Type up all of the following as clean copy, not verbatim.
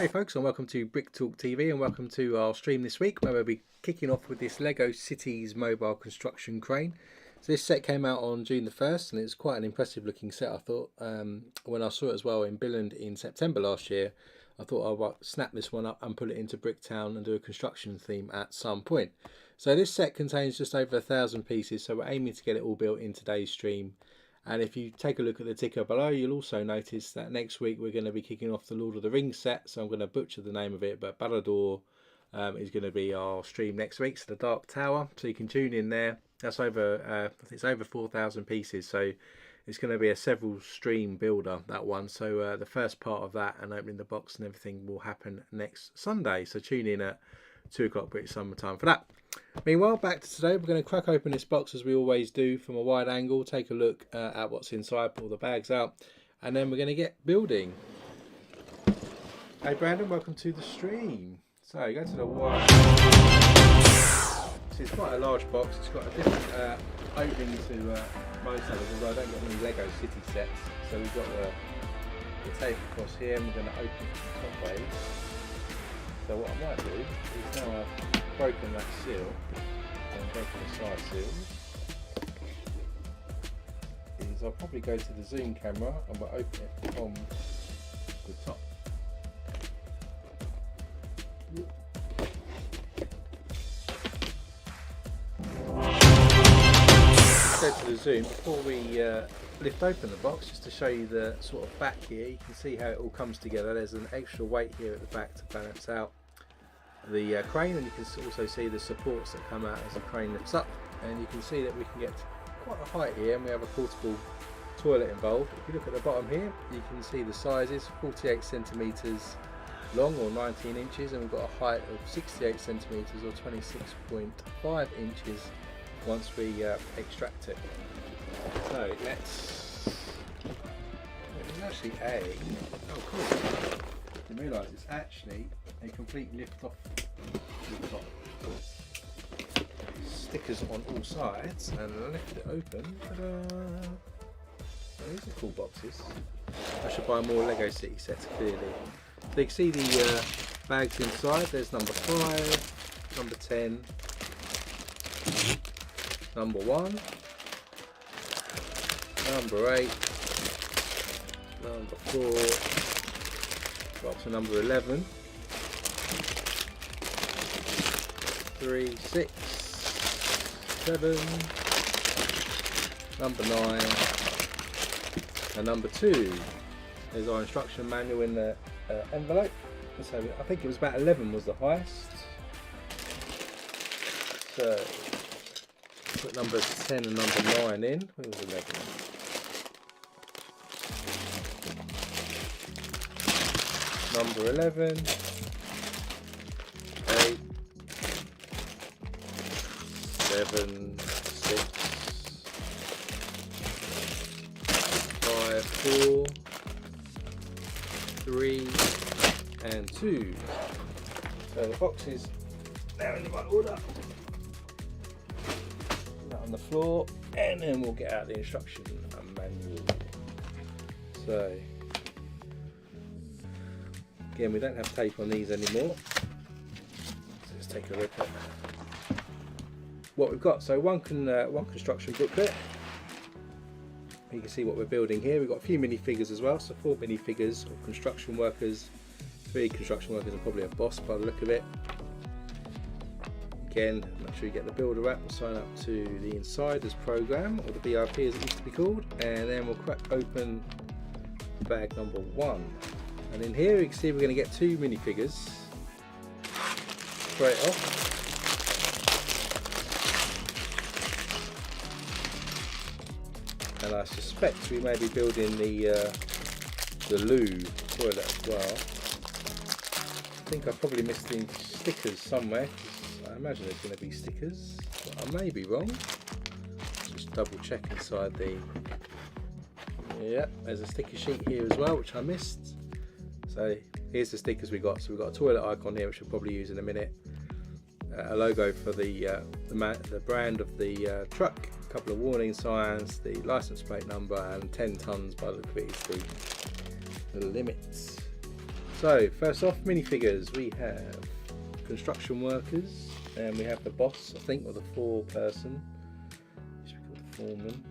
Hey folks, and welcome to Brick Talk TV, and welcome to our stream this week where we'll be kicking off with this Lego Cities mobile construction crane. So this set came out on June the 1st and it's quite an impressive looking set, I thought. When I saw it as well in Billund in September last year, I thought I'd snap this one up and put it into Bricktown and do a construction theme at some point. So this set contains just over 1,000 pieces, so we're aiming to get it all built in today's stream. And if you take a look at the ticker below, you'll also notice that next week we're going to be kicking off the Lord of the Rings set. So I'm going to butcher the name of it, but Barad-dûr is going to be our stream next week. So the Dark Tower, so you can tune in there. That's over, I think it's over 4,000 pieces. So it's going to be a several stream builder, that one. So the first part of that and opening the box and everything will happen next Sunday. So tune in at 2 o'clock British Summer Time for that. Meanwhile, back to today, we're going to crack open this box as we always do from a wide angle, take a look at what's inside, pull the bags out, and then we're going to get building. Hey Brandon, welcome to the stream. So you go to the wide. So it's quite a large box, it's got a different opening to most others, although I don't get any Lego City sets. So we've got the tape across here and we're going to open it from top ways. So what I might do is now I've broken that seal and broken the side seals, is I'll probably go to the zoom camera and we'll open it from the top. Let's go to the zoom before we lift open the box, just to show you the sort of back here. You can see how it all comes together. There's an extra weight here at the back to balance out the crane, and you can also see the supports that come out as the crane lifts up, and you can see that we can get quite a height here, and we have a portable toilet involved. If you look at the bottom here, you can see the sizes: 48 centimeters long or 19 inches, and we've got a height of 68 centimeters or 26.5 inches once we extract it. So let's actually oh cool, I didn't realise it's actually a complete lift off. We've got stickers on all sides, and I lift it open. Ta-da! These are cool boxes. I should buy more Lego City sets, clearly. So you can see the bags inside. There's number 5, number 10, number 1, number 8, number 4, box number 11, 3, 6, 7, number 9, and number 2. There's our instruction manual in the envelope. So I think it was about 11 was the highest. So put numbers 10 and number 9 in. Where was 11? Number 11, 8, 7, 6, 5, 4, 3, and 2. So the box is now in the right order. Put that on the floor, and then we'll get out the instruction manual. So again, we don't have tape on these anymore. So let's take a look at what we've got. So one construction booklet. You can see what we're building here. We've got a few minifigures as well, so 4 minifigures of construction workers, 3 construction workers and probably a boss by the look of it. Again, make sure you get the builder app, we'll sign up to the Insiders program, or the VIP as it used to be called, and then we'll crack open bag number 1. And in here you can see we're going to get 2 minifigures straight off. And I suspect we may be building the loo toilet as well. I think I probably missed the stickers somewhere. I imagine there's going to be stickers, but I may be wrong. Just double check inside the. Yeah, there's a sticker sheet here as well, which I missed. So here's the stickers we got. So we've got a toilet icon here, which we'll probably use in a minute. A logo for the brand of the truck. A couple of warning signs, the license plate number, and 10 tons by the look of it is the limits. So first off, minifigures. We have construction workers, and we have the boss, I think, or the foreperson. Should be called the foreman.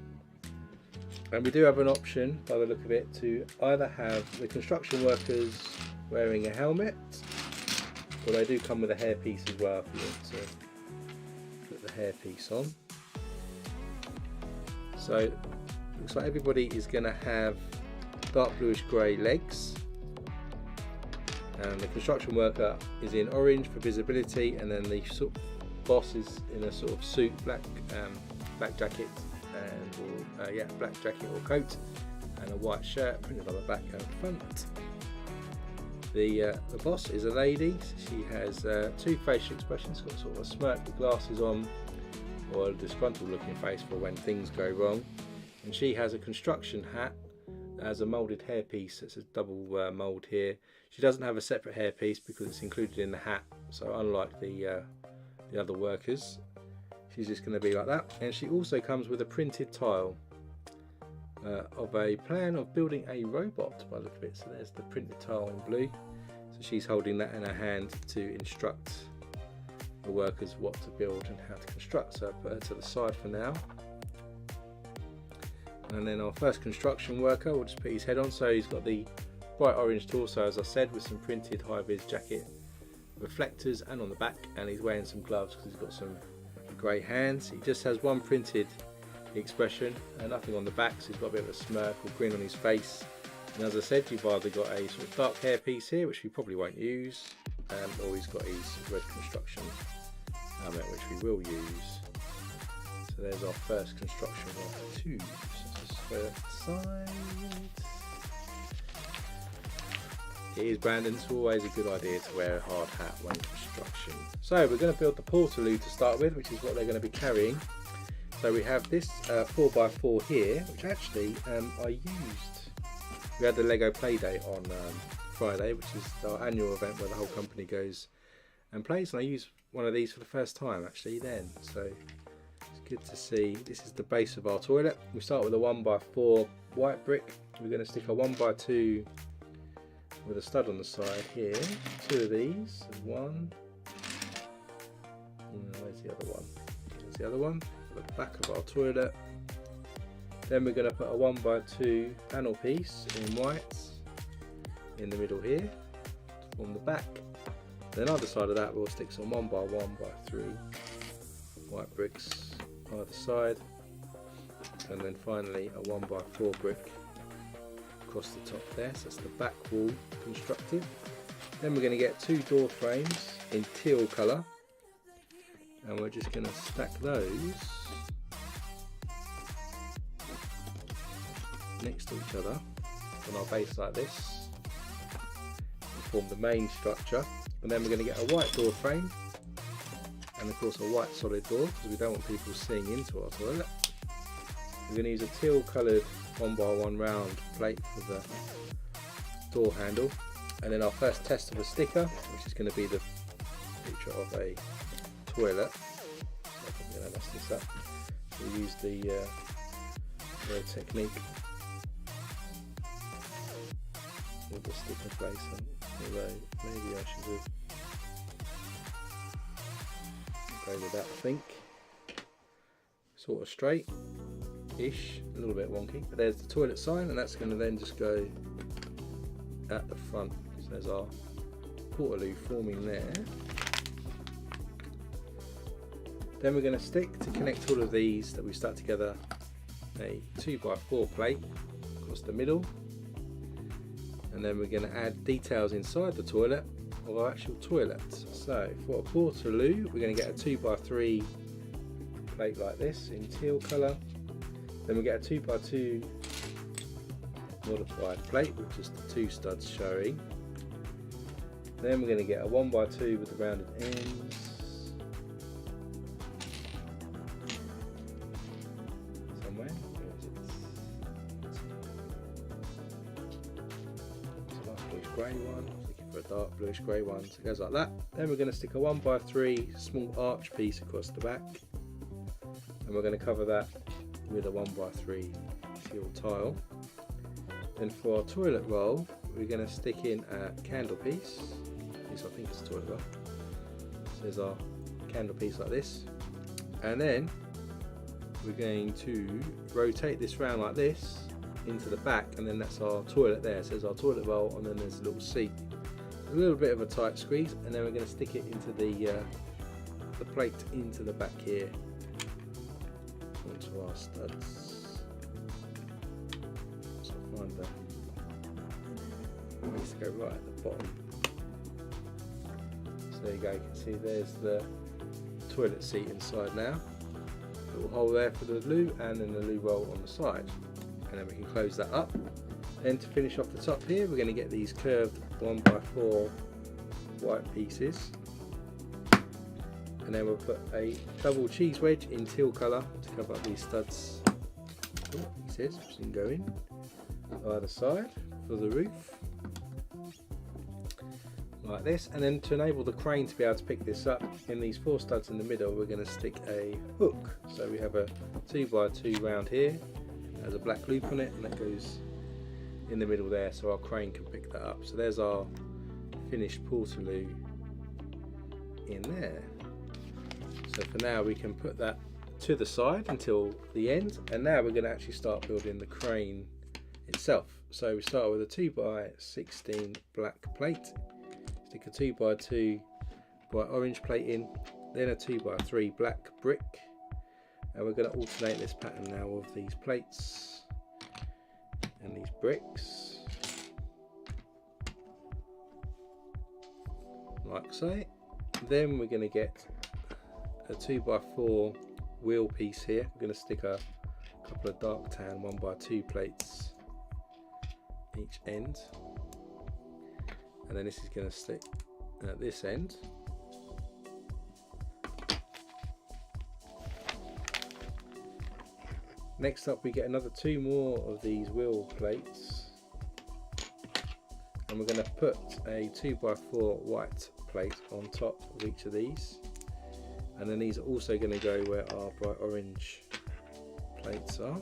And we do have an option, by the look of it, to either have the construction workers wearing a helmet, or they do come with a hairpiece as well if you want to put the hairpiece on. So looks like everybody is going to have dark bluish grey legs, and the construction worker is in orange for visibility, and then the boss is in a sort of suit, black jacket and black jacket or coat, and a white shirt printed on the back and front. The boss is a lady. She has two facial expressions. Got sort of a smirk with glasses on, or a disgruntled looking face for when things go wrong. And she has a construction hat that has a moulded hairpiece. It's a double mould here. She doesn't have a separate hairpiece because it's included in the hat. So unlike the other workers, she's just going to be like that. And she also comes with a printed tile of a plan of building a robot by the look of it. So there's the printed tile in blue. So she's holding that in her hand to instruct the workers what to build and how to construct. So I'll put her to the side for now. And then our first construction worker, we'll just put his head on. So he's got the bright orange torso, as I said, with some printed high-vis jacket reflectors and on the back, and he's wearing some gloves because he's got some grey hands. He just has one printed expression and nothing on the back, so he's got a bit of a smirk or grin on his face. And as I said, you've either got a sort of dark hair piece here, which we probably won't use, or he's got his red construction helmet, which we will use. So there's our first construction worker 2. So let's go side. It is Brandon, it's always a good idea to wear a hard hat when construction. So we're going to build the portaloo to start with, which is what they're going to be carrying. So we have this 4x4 here, which actually I used. We had the Lego Playdate on Friday, which is our annual event where the whole company goes and plays, and I used one of these for the first time actually then. So it's good to see. This is the base of our toilet. We start with a 1x4 white brick. We're going to stick a 1x2 with a stud on the side here. 2 of these, one. Where's the other one? There's the other one. At the back of our toilet. Then we're going to put a 1x2 panel piece in white in the middle here to form the back. Then either side of that we'll stick some 1x1x3 white bricks either side, and then finally a 1x4 brick across the top there. So that's the back wall constructed. Then we're going to get 2 door frames in teal colour, and we're just going to stack those next to each other on our base like this and form the main structure. And then we're going to get a white door frame and of course a white solid door because we don't want people seeing into our toilet. We're going to use a teal coloured 1x1 round plate for the door handle, and then our first test of a sticker, which is going to be the picture of a toilet. So I'm going to mess this up. We'll use the technique with the sticker placement, although maybe I should have go with that. I think sort of straight-ish, a little bit wonky, but there's the toilet sign, and that's going to then just go at the front. So there's our portaloo forming there. Then we're going to stick, to connect all of these that we stuck together, a 2x4 plate across the middle, and then we're going to add details inside the toilet of our actual toilet. So for a portaloo we're going to get a 2x3 plate like this in teal colour, then we get a 2x2 modified plate with just the 2 studs showing, then we're going to get a 1x2 with the rounded ends, somewhere, where is it? It's a light bluish grey one, looking for a dark bluish grey one, so it goes like that. Then we're going to stick a 1x3 small arch piece across the back, and we're going to cover that with a 1x3 teal tile. Then for our toilet roll, we're going to stick in a candle piece. This I think is a toilet roll. So there's our candle piece like this, and then we're going to rotate this round like this into the back, and then that's our toilet there. So there's our toilet roll, and then there's a little seat. A little bit of a tight squeeze, and then we're going to stick it into the plate into the back here onto our studs. So find that needs to go right at the bottom. So there you go, you can see there's the toilet seat inside now. Little hole there for the loo, and then the loo roll on the side, and then we can close that up. Then to finish off the top here, we're going to get these curved 1x4 white pieces, and then we'll put a double cheese wedge in teal colour to cover up these studs. Pieces which can go in either side for the roof like this. And then to enable the crane to be able to pick this up, in these 4 studs in the middle we're going to stick a hook. So we have a 2x2 round here, there's a black loop on it, and that goes in the middle there so our crane can pick that up. So there's our finished portaloo in there. So for now we can put that to the side until the end, and now we're going to actually start building the crane itself. So we start with a 2x16 black plate, stick a 2x2 bright orange plate in, then a 2x3 black brick, and we're going to alternate this pattern now of these plates and these bricks like so. Then we're going to get a 2x4 wheel piece here. We're going to stick a couple of dark tan 1x2 plates each end, and then this is going to stick at this end. Next up we get another 2 more of these wheel plates, and we're going to put a 2x4 white plate on top of each of these, and then these are also going to go where our bright orange plates are.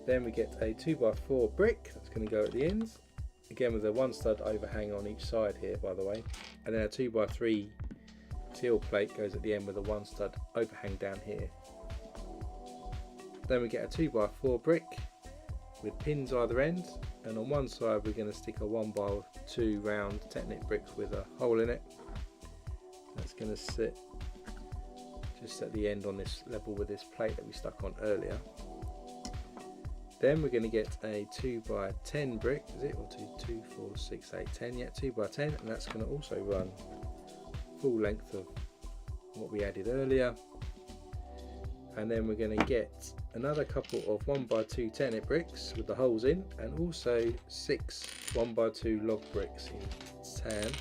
Then we get a 2x4 brick that's going to go at the end, again with a 1 stud overhang on each side here by the way, and then a 2x3 teal plate goes at the end with a 1 stud overhang down here. Then we get a 2x4 brick with pins either end, and on one side we're going to stick a 1x2 round Technic brick with a hole in it. That's going to sit just at the end on this level with this plate that we stuck on earlier. Then we're going to get a 2x10 brick, is it? Or 2, 4, 6, 8, 10, yeah, 2x10, and that's going to also run full length of what we added earlier. And then we're going to get another couple of 1x2 Technic bricks with the holes in, and also 6 1x2 log bricks in tan.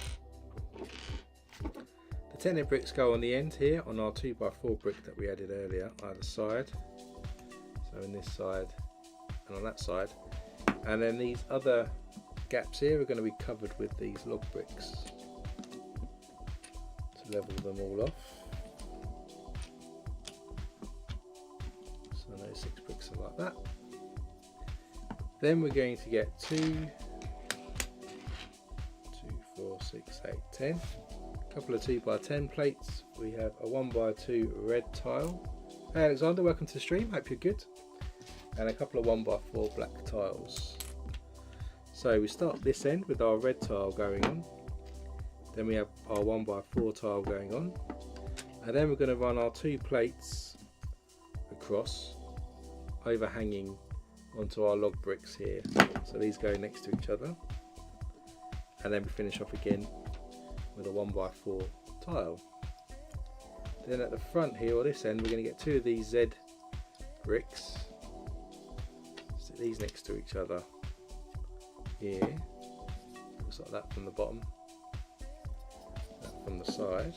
The Technic bricks go on the end here on our 2x4 brick that we added earlier, either side. So in this side and on that side. And then these other gaps here are going to be covered with these log bricks to level them all off. So those 6 bricks are like that. Then we're going to get 2, 4, 6, 8, 10. A couple of 2x10 plates. We have a 1x2 red tile. Hey Alexander, welcome to the stream, hope you're good. And a couple of 1x4 black tiles. So we start this end with our red tile going on, then we have our 1x4 tile going on, and then we're going to run our 2 plates across, overhanging onto our log bricks here. So these go next to each other, and then we finish off again with a 1x4 tile. Then at the front here, or this end, we're going to get 2 of these Z bricks. Stick these next to each other here. Looks like that from the bottom, that from the side.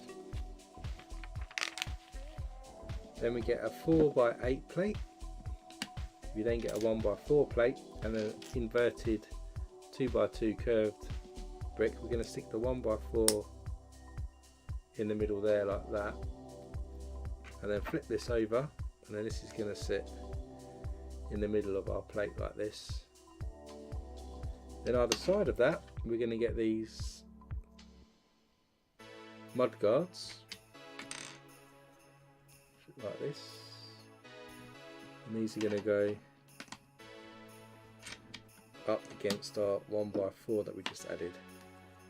Then we get a 4x8 plate. We then get a 1x4 plate and an inverted 2x2 curved brick. We're going to stick the 1x4 in the middle there like that, and then flip this over, and then this is going to sit in the middle of our plate like this, Then either side of that, we're going to get these mud guards like this, and these are going to go up against our 1x4 that we just added.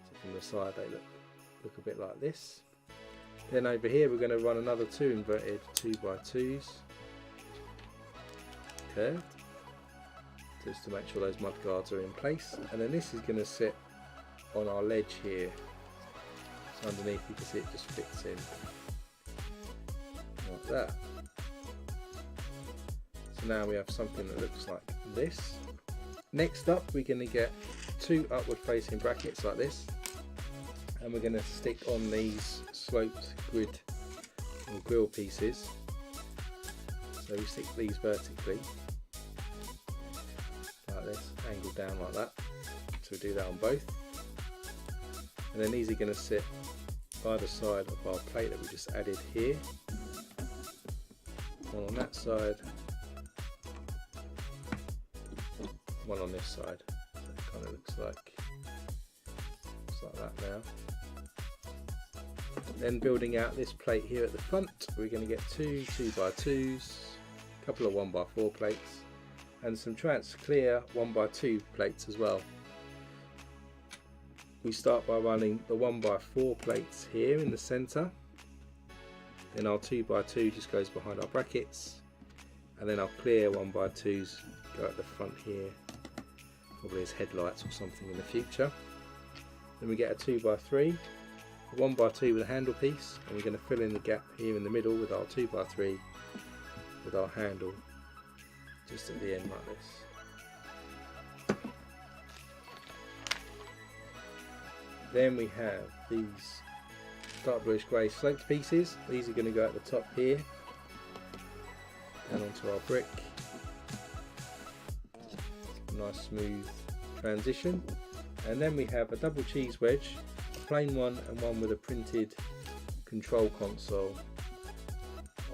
So from the side they look a bit like this. Then over here we're going to run another 2 inverted 2x2s curved, just to make sure those mud guards are in place. And then this is going to sit on our ledge here. So underneath you can see it just fits in like that. So now we have something that looks like this. Next up we're going to get 2 upward facing brackets like this, and we're going to stick on these sloped grid or grill pieces. So we stick these vertically like this, angled down like that. So we do that on both, and then these are going to sit either side of our plate that we just added here. One on that side, one on this side. So it kind of looks like that now. Then building out this plate here at the front, we're going to get 2 2x2s, a couple of 1x4 plates, and some trans clear 1x2 plates as well. We start by running the 1x4 plates here in the centre, then our 2x2 just goes behind our brackets, and then our clear 1x2s go at the front here, probably as headlights or something in the future. Then we get a 2x3, a 1x2 with a handle piece, and we're going to fill in the gap here in the middle with our 2x3 with our handle just at the end like this. Then we have these dark bluish grey sloped pieces. These are going to go at the top here, down onto our brick. Nice smooth transition. And then we have a double cheese wedge, a plain one and one with a printed control console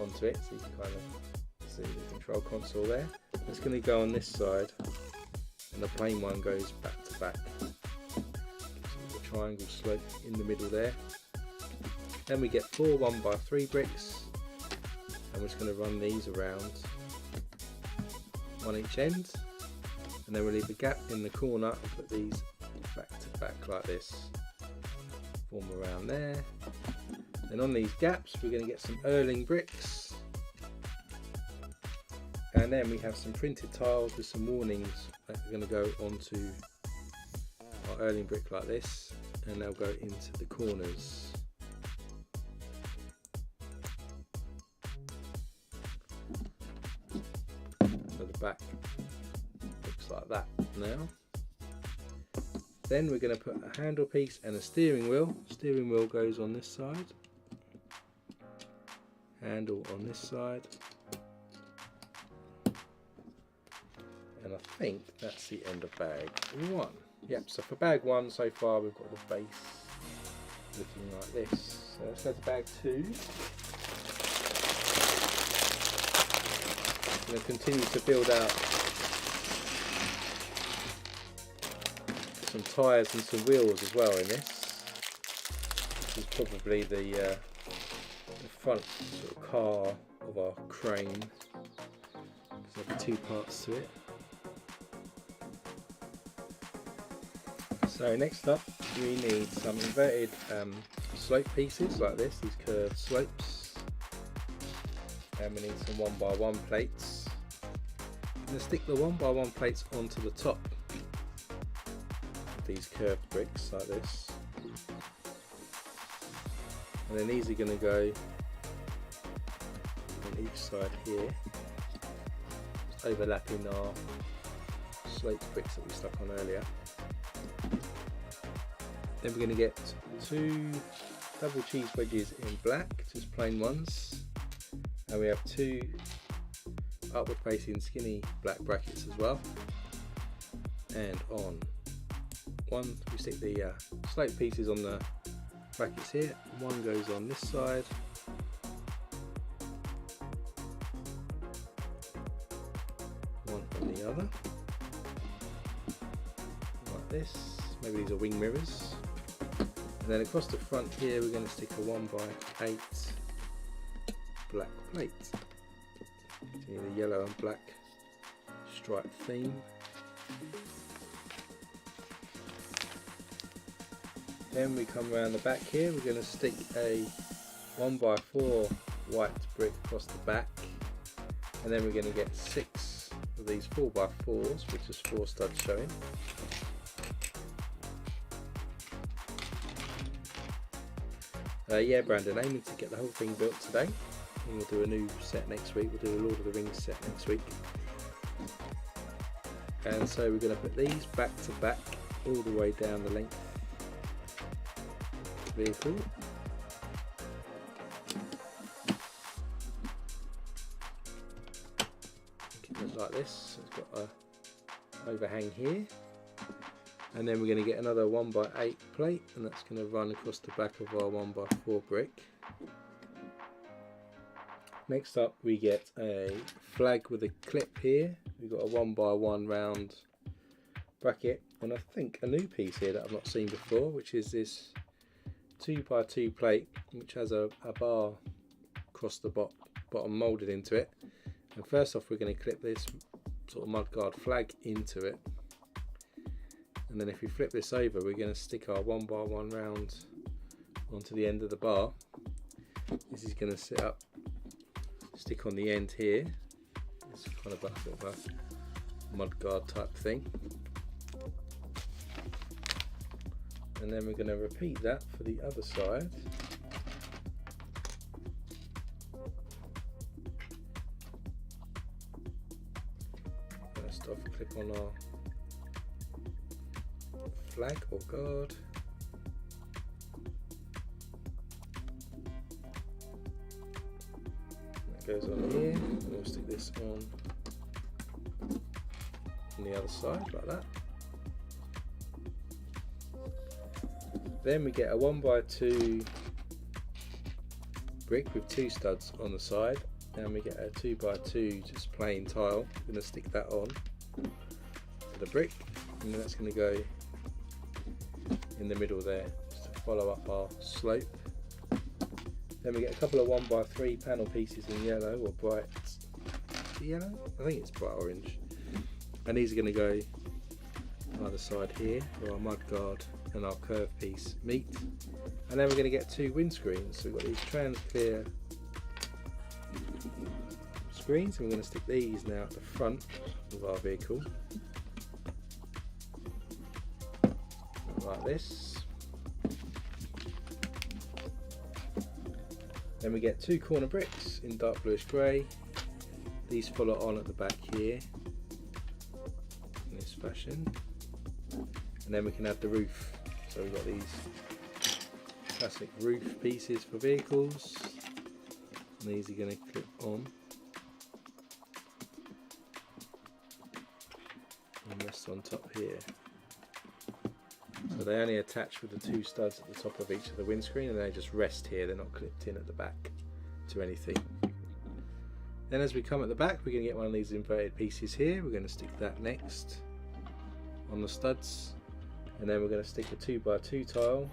onto it, so you can kind of see the control console there. It's going to go on this side, and the plain one goes back to back. The triangle slope in the middle there. Then we get 4 1x3 bricks, and we're just going to run these around on each end, and then we'll leave a gap in the corner and put these back to back like this, form around there. Then on these gaps we're going to get some Erling bricks, and then we have some printed tiles with some warnings that are going to go onto our Erling brick like this, and they'll go into the corners. So the back looks like that now. Then we're going to put a handle piece and a steering wheel. Steering wheel goes on this side, handle on this side, and I think that's the end of bag 1. Yep, so for bag 1 so far we've got the base looking like this. So let's go to bag 2. I'm going to continue to build out some tyres and some wheels as well in this. This is probably the front sort of car of our crane. There's 2 parts to it. So next up we need some inverted slope pieces like this, these curved slopes, and we need some 1x1 plates. I'm going to stick the 1x1 plates onto the top of these curved bricks like this, and then these are going to go on each side here, just overlapping our sloped bricks that we stuck on earlier. Then we're going to get 2 double cheese wedges in black, just plain ones, and we have 2 upward facing skinny black brackets as well. And on one we stick the slope pieces on the brackets here, one goes on this side, one on the other, like this. Maybe these are wing mirrors. And then across the front here we're going to stick a 1x8 black plate. So the yellow and black striped theme. Then we come around the back here, we're going to stick a 1x4 white brick across the back, and then we're going to get 6 of these 4x4s with just 4 studs showing. Yeah, Brandon, aiming to get the whole thing built today, and we'll do a new set next week. We'll do a Lord of the Rings set next week. And so we're going to put these back to back all the way down the length of the vehicle. Keep it like this. It's got a overhang here. And then we're going to get another 1x8 plate, and that's going to run across the back of our 1x4 brick. Next up we get a flag with a clip here. We've got a 1x1 round bracket, and I think a new piece here that I've not seen before, which is this 2x2 plate which has a bar across the bottom moulded into it. And first off we're going to clip this sort of mudguard flag into it, and then if we flip this over we're going to stick our 1x1 round onto the end of the bar. This is going to sit up, stick on the end here. It's kind of a bit of a mudguard type thing. And then we're going to repeat that for the other side. First off, clip on our flag or guard. That goes on here, and we'll stick this on the other side like that. Then we get a 1x2 brick with 2 studs on the side, and we get a 2x2 just plain tile. We're going to stick that on to the brick, and then that's going to go in the middle there just to follow up our slope. Then we get a couple of 1x3 panel pieces in yellow or bright yellow, I think it's bright orange, and these are going to go on either side here where our mudguard and our curve piece meet. And then we're going to get 2 windscreens. So we've got these trans clear screens, and we're going to stick these now at the front of our vehicle like this. Then we get 2 corner bricks in dark bluish grey. These follow on at the back here in this fashion, and then we can add the roof. So we've got these classic roof pieces for vehicles, and these are going to clip on and rest on top here. So they only attach with the 2 studs at the top of each of the windscreen, and they just rest here. They're not clipped in at the back to anything. Then as we come at the back, we're going to get one of these inverted pieces here. We're going to stick that next on the studs, and then we're going to stick a 2x2 tile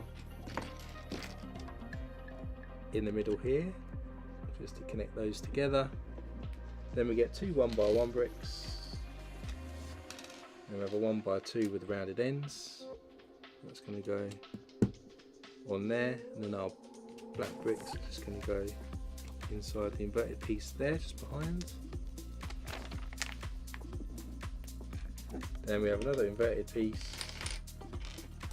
in the middle here just to connect those together. Then we get 2 1x1 bricks, and we have a 1x2 with rounded ends. That's going to go on there, and then our black bricks are just going to go inside the inverted piece there, just behind. Then we have another inverted piece,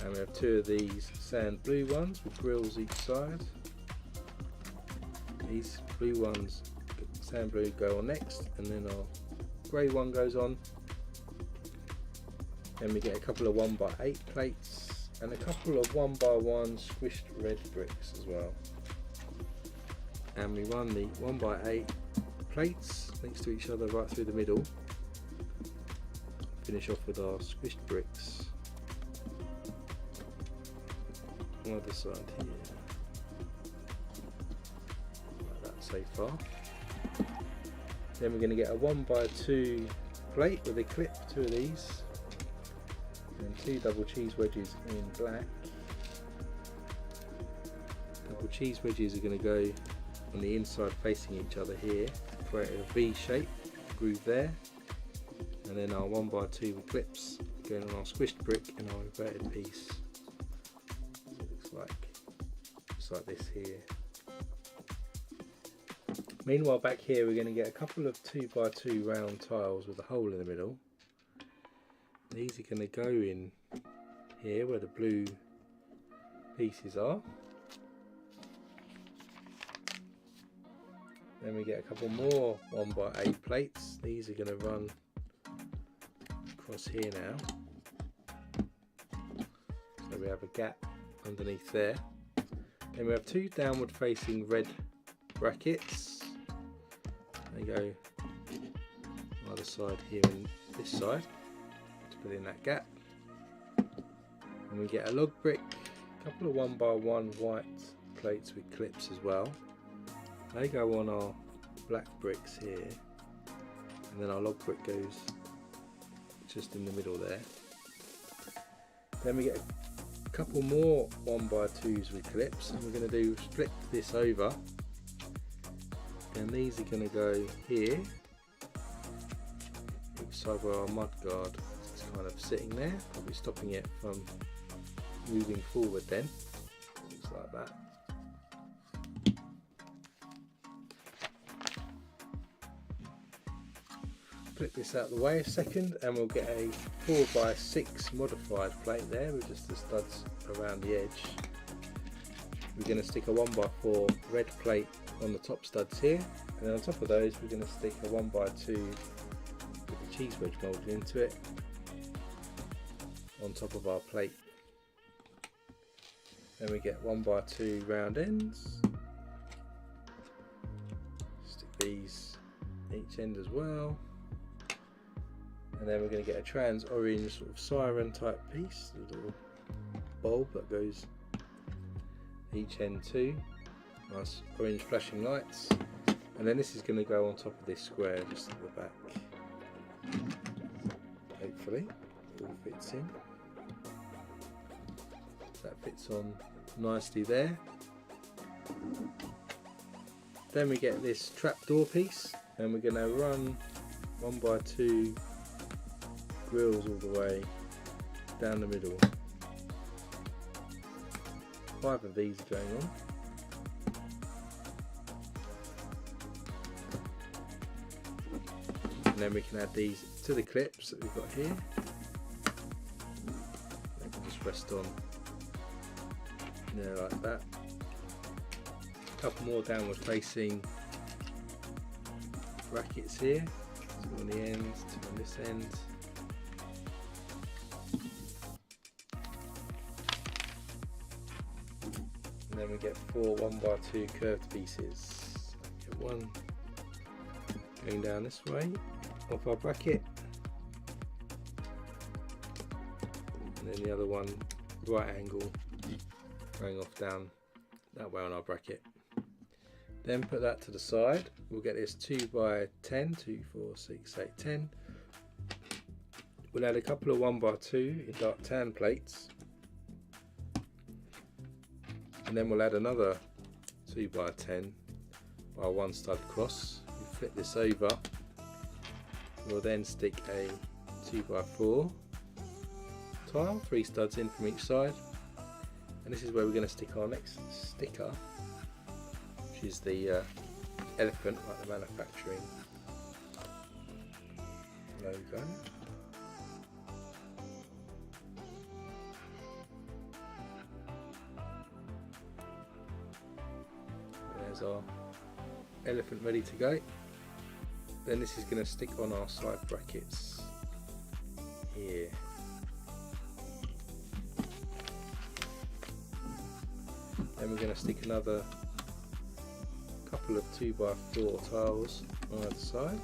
and we have 2 of these sand blue ones with grills each side. These blue ones, sand blue, go on next, and then our grey one goes on. Then we get a couple of 1x8 plates and a couple of 1x1 squished red bricks as well. And we run the 1x8 plates next to each other right through the middle. Finish off with our squished bricks on the other side here. Like that so far. Then we're going to get a 1x2 plate with a clip, 2 of these. and 2 double cheese wedges in black. Double cheese wedges are going to go on the inside facing each other here, create a V shape groove there, and then our 1x2 with clips going on our squished brick and our inverted piece. So it looks like just like this here. Meanwhile, back here we're going to get a couple of 2x2 round tiles with a hole in the middle. These are going to go in here where the blue pieces are. Then we get a couple more 1x8 plates. These are going to run across here now. So we have a gap underneath there. Then we have 2 downward facing red brackets. They go either side here and this side to put in that gap. And we get a log brick, a couple of 1x1 white plates with clips as well. They go on our black bricks here, and then our log brick goes just in the middle there. Then we get a couple more 1x2s with clips, and we're going to split this over, and these are going to go here, each side where our mud guard is kind of sitting there, probably stopping it from moving forward then. Looks like that. Flip this out of the way a second, and we'll get a 4x6 modified plate there with just the studs around the edge. We're going to stick a 1x4 red plate on the top studs here, and then on top of those we're going to stick a 1x2 with the cheese wedge moulded into it on top of our plate. Then we get 1x2 round ends, stick these each end as well. And then we're going to get a trans orange sort of siren type piece, a little bulb that goes each end too. Nice orange flashing lights. And then this is going to go on top of this square just at the back. Hopefully it all fits in. That fits on nicely there. Then we get this trapdoor piece, and we're going to run 1x2 grills all the way down the middle. 5 of these are going on. And then we can add these to the clips that we've got here. They can just rest on there like that. A couple more downward facing brackets here. Two on the ends, 2 on this end. And then we get 4 1x2 curved pieces. Get one going down this way off our bracket, and then the other one right angle going off down that way on our bracket. Then put that to the side. We'll get this 2x10, 2, 4, 6, 8, 10. We'll add a couple of 1x2 in dark tan plates, and then we'll add another 2x10 by 1 stud cross. We flip this over. We'll then stick a 2x4 tile, 3 studs in from each side, and this is where we're going to stick our next sticker, which is the elephant, like the manufacturing logo. There's our elephant ready to go. Then this is going to stick on our side brackets here. Then we're going to stick another couple of 2x4 tiles on either side.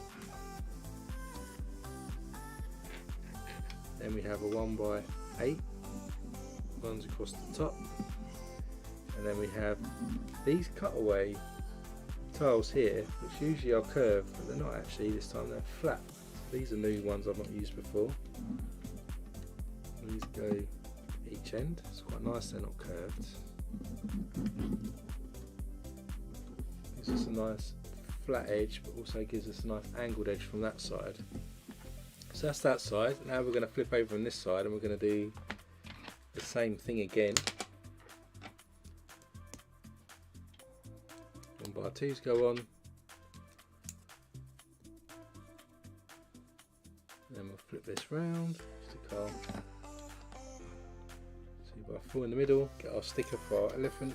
Then we have a 1x8 runs across the top, and then we have these cutaway tiles here, which usually are curved, but they're not actually. This time they're flat. These are new ones I've not used before. These go each end. It's quite nice they're not curved. Gives us a nice flat edge, but also gives us a nice angled edge from that side. So that's that side. Now we're going to flip over on this side and we're going to do the same thing again. 1x2s go on. Then we'll flip this round, stick our 2x4 in the middle, get our sticker for our elephant.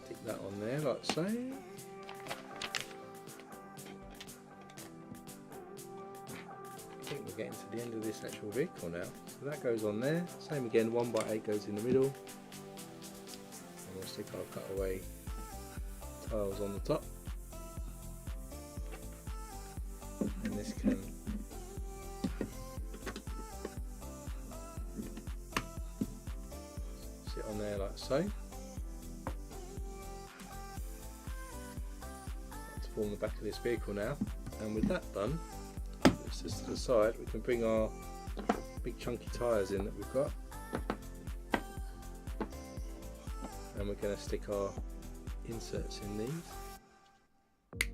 Stick that on there like so. I think we're getting to the end of this actual vehicle now. So that goes on there. Same again, 1x8 goes in the middle. And we'll stick our cutaway tiles on the top. And this can sit on there like so. Let's form the back of this vehicle now. And with that done, just to the side, we can bring our big chunky tyres in that we've got, and we're going to stick our inserts in these. And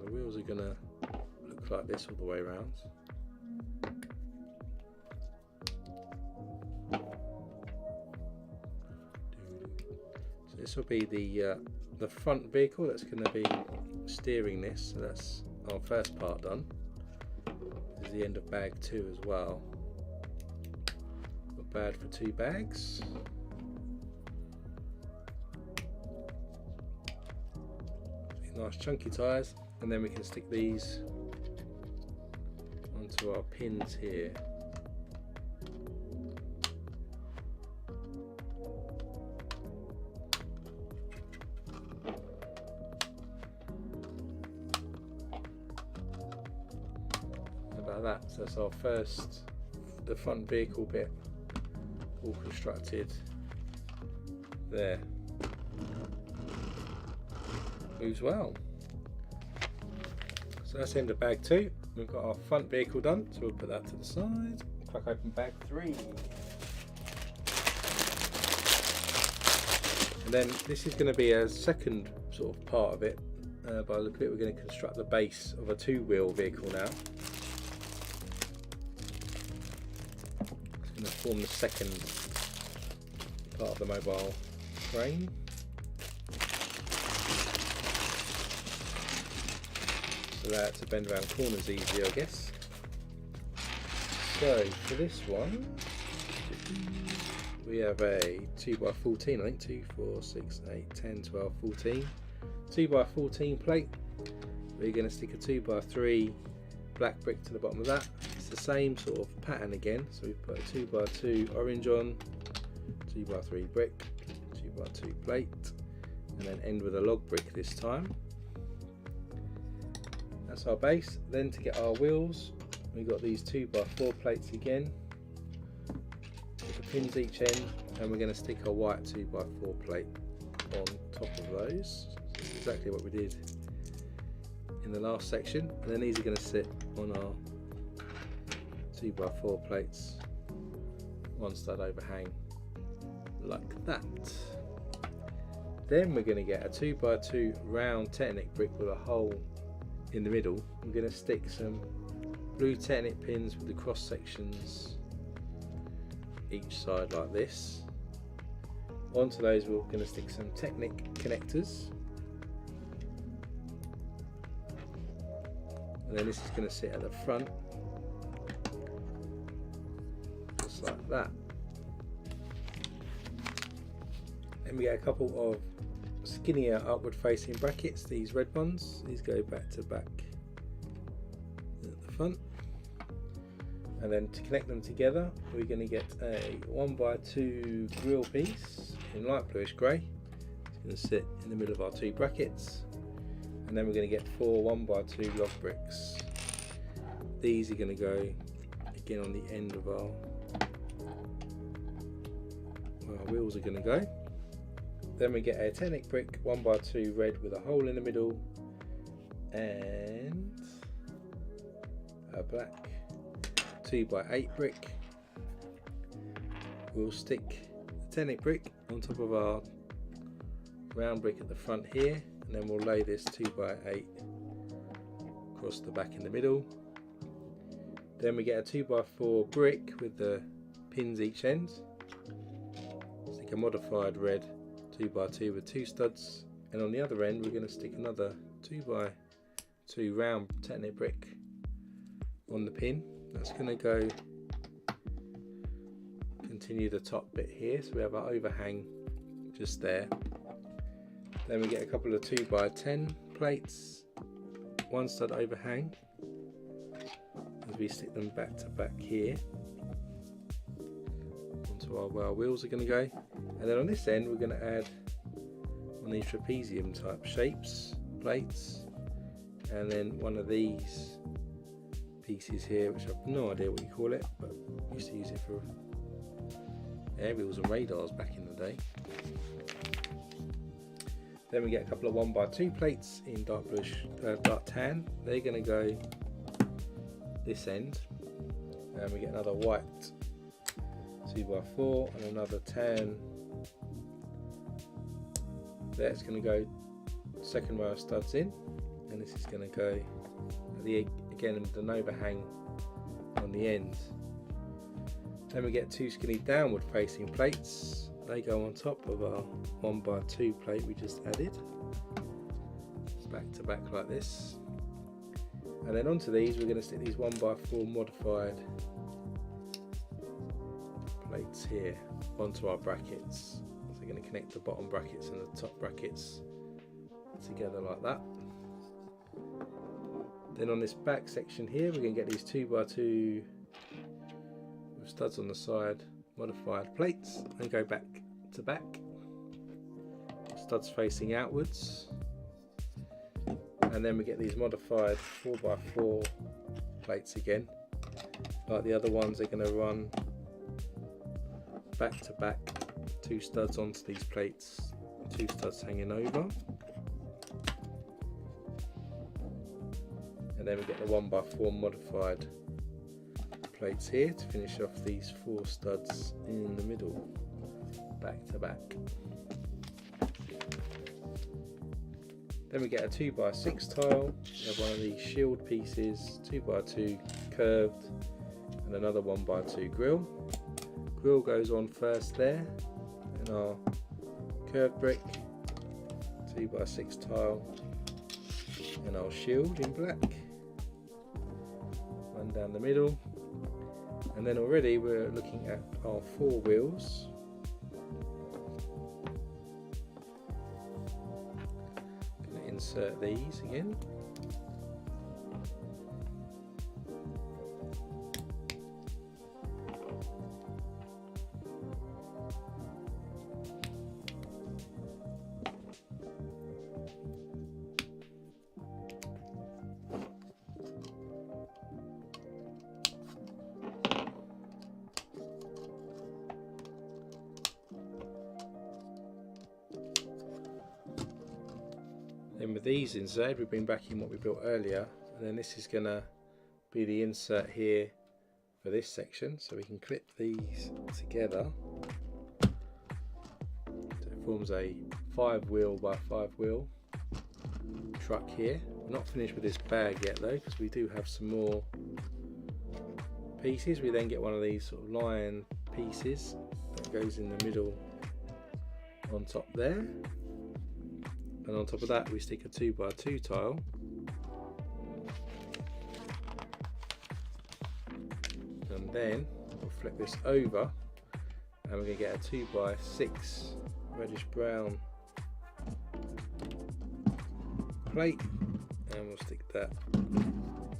the wheels are going to look like this all the way around. So this will be the front vehicle that's going to be steering this, so that's our first part done. This is the end of bag 2 as well. Not bad for 2 bags. Nice chunky tyres, and then we can stick these onto our pins here. That. So that's our first, the front vehicle bit all constructed there. Moves well. So that's the end of bag 2. We've got our front vehicle done, so we'll put that to the side. Crack open bag 3. And then this is going to be a second sort of part of it. By the look of it, we're going to construct the base of a 2-wheel vehicle now. Going to form the second part of the mobile frame. So that to bend around corners easier, I guess. So for this one, we have a 2x14, I think 2, 4, 6, 8, 10, 12, 14. 2x14 plate. We're going to stick a 2x3 black brick to the bottom of that. It's the same sort of pattern again, so we've put a 2x2 orange on, 2x3 brick, 2x2 plate, and then end with a log brick this time. That's our base. Then to get our wheels, we've got these 2x4 plates again, with the pins each end, and we're going to stick a white 2x4 plate on top of those. So that's exactly what we did in the last section, and then these are going to sit on our 2x4 plates, one side overhang like that. Then we're going to get a 2x2 round Technic brick with a hole in the middle. We're going to stick some blue Technic pins with the cross sections each side like this. Onto those we're going to stick some Technic connectors, and then this is going to sit at the front just like that. Then we get a couple of skinnier upward facing brackets, these red ones. These go back to back at the front, and then to connect them together we're going to get a 1x2 grill piece in light bluish grey. It's going to sit in the middle of our 2 brackets, and then we're going to get 4 1x2 log bricks. These are going to go again on the end of our wheel wheels are going to go. Then we get a 10-inch brick 1x2 red with a hole in the middle, and a black 2x8 brick. We'll stick the 10-inch brick on top of our round brick at the front here, and then we'll lay this 2x8 across the back in the middle. Then we get a 2x4 brick with the pins each end. Stick a modified red 2x2 with 2 studs, and on the other end we're going to stick another 2x2 round 10-inch brick on the pin. That's going to go continue the top bit here, so we have our overhang just there. Then we get a couple of 2x10 plates, 1 stud overhang, as we stick them back to back here onto where our wheels are going to go. And then on this end we're going to add one of these trapezium type shapes, plates, and then one of these pieces here, which I've no idea what you call it, but I used to use it for aerials and radars back in the day. Then we get a couple of 1x2 plates in dark tan. They're going to go this end, and we get another white 2x4 and another tan. That's going to go second row of studs in, and this is going to go at the again with an overhang on the end. Then we get 2 skinny downward facing plates. They go on top of our 1x2 plate we just added. It's back to back like this. And then onto these we're going to stick these 1x4 modified plates here onto our brackets. So we're going to connect the bottom brackets and the top brackets together like that. Then on this back section here we're going to get these 2x2 with studs on the side modified plates and go back to back, studs facing outwards, and then we get these modified 4x4 plates again. Like the other ones, they're going to run back to back, 2 studs onto these plates, 2 studs hanging over, and then we get the 1x4 modified plates here to finish off these 4 studs in the middle, back to back. Then we get a 2x6 tile. We have one of these shield pieces, 2x2 curved, and another 1x2 grill. Grill goes on first there, and our curved brick, 2x6 tile, and our shield in black. Run down the middle. And then already we're looking at our 4 wheels. Going to insert these again. Then with these inserted, we bring back in what we built earlier, and then this is going to be the insert here for this section, so we can clip these together. So it forms a 5-wheel by 5-wheel truck here. We're not finished with this bag yet though, because we do have some more pieces. We then get one of these sort of lion pieces that goes in the middle on top there. And on top of that we stick a 2x2 tile, and then we'll flip this over and we're going to get a 2x6 reddish brown plate, and we'll stick that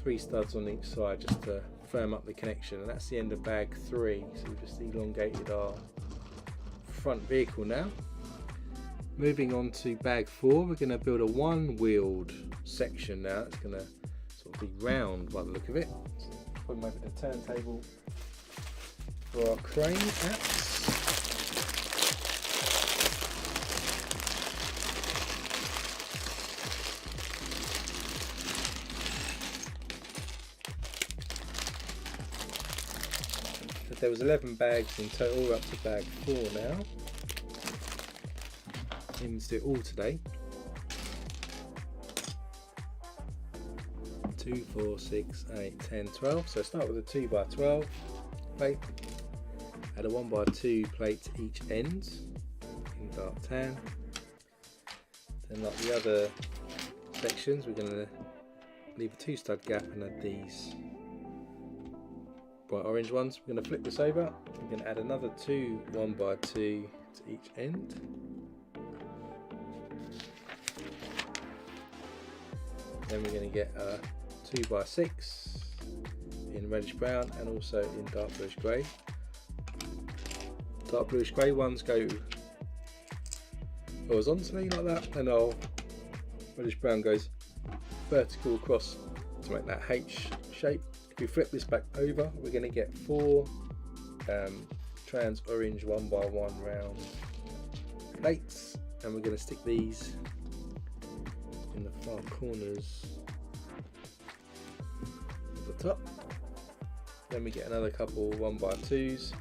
3 studs on each side just to firm up the connection. And that's the end of bag 3. So we've just elongated our front vehicle now. Moving on to bag 4, we're going to build a 1-wheeled section now. It's going to sort of be round by the look of it. So put maybe the turntable for our crane at. there was 11 bags in total. We're up to bag 4 now. Aiming to do it all today. 2, 4, 6, 8, 10, 12. So start with a 2x12 plate. Add a 1x2 plate each end in dark tan. Then like the other sections, we're going to leave a 2 stud gap and add these bright orange ones. We're going to flip this over. We're going to add another 2 1x2 to each end. Then we're going to get a 2x6 in reddish brown and also in dark bluish grey. Dark bluish grey ones go horizontally like that, and our reddish brown goes vertical across to make that H shape. If we flip this back over, we're going to get 4 trans orange 1x1 round plates, and we're going to stick these in the far corners of the top. Then we get another couple 1x2s,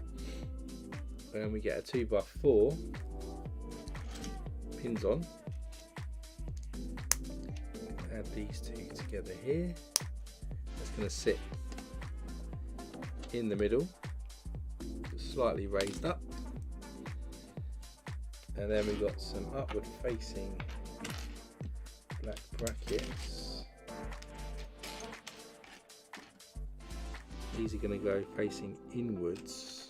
and we get a 2x4 pins on. Add these 2 together here. It's going to sit in the middle, slightly raised up, and then we've got some upward facing black brackets. These are going to go facing inwards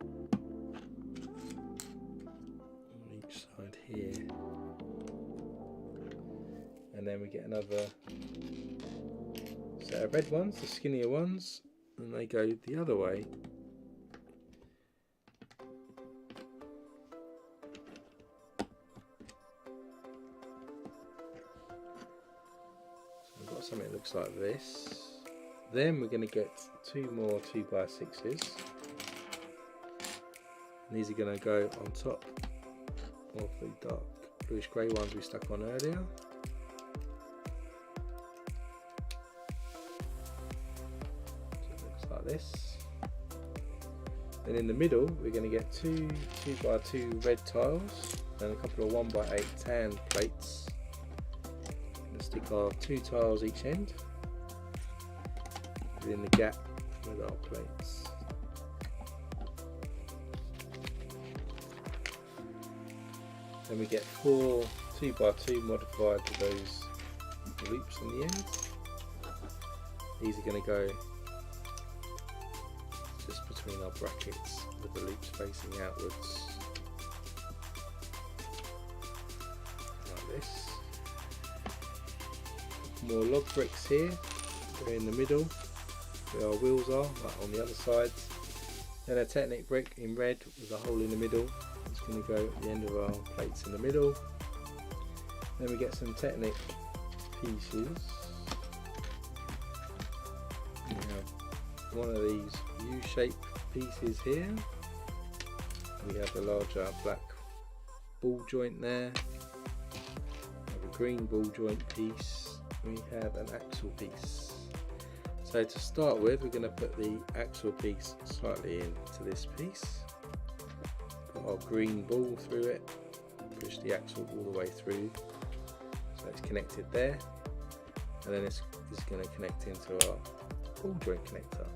on each side here, and then we get another set of red ones, the skinnier ones, and they go the other way. So we've got something that looks like this. Then we're going to get 2 more 2x6s, and these are going to go on top of the dark bluish grey ones we stuck on earlier. So it looks like this. Then in the middle we're going to get 2 2x2 red tiles and a couple of 1x8 tan plates. We're going to stick our 2 tiles each end in the gap with our plates. Then we get 4 2x2 modified with those loops on the ends. These are going to go just between our brackets with the loops facing outwards like this. More log bricks here, they're in the middle where our wheels are, like on the other sides. Then a Technic brick in red with a hole in the middle. It's going to go at the end of our plates in the middle. Then we get some Technic pieces. We have one of these U-shaped pieces here. We have a larger black ball joint there. We have a green ball joint piece. We have an axle piece. So to start with, we're going to put the axle piece slightly into this piece, put our green ball through it, push the axle all the way through so it's connected there, and then this is going to connect into our ball joint connector.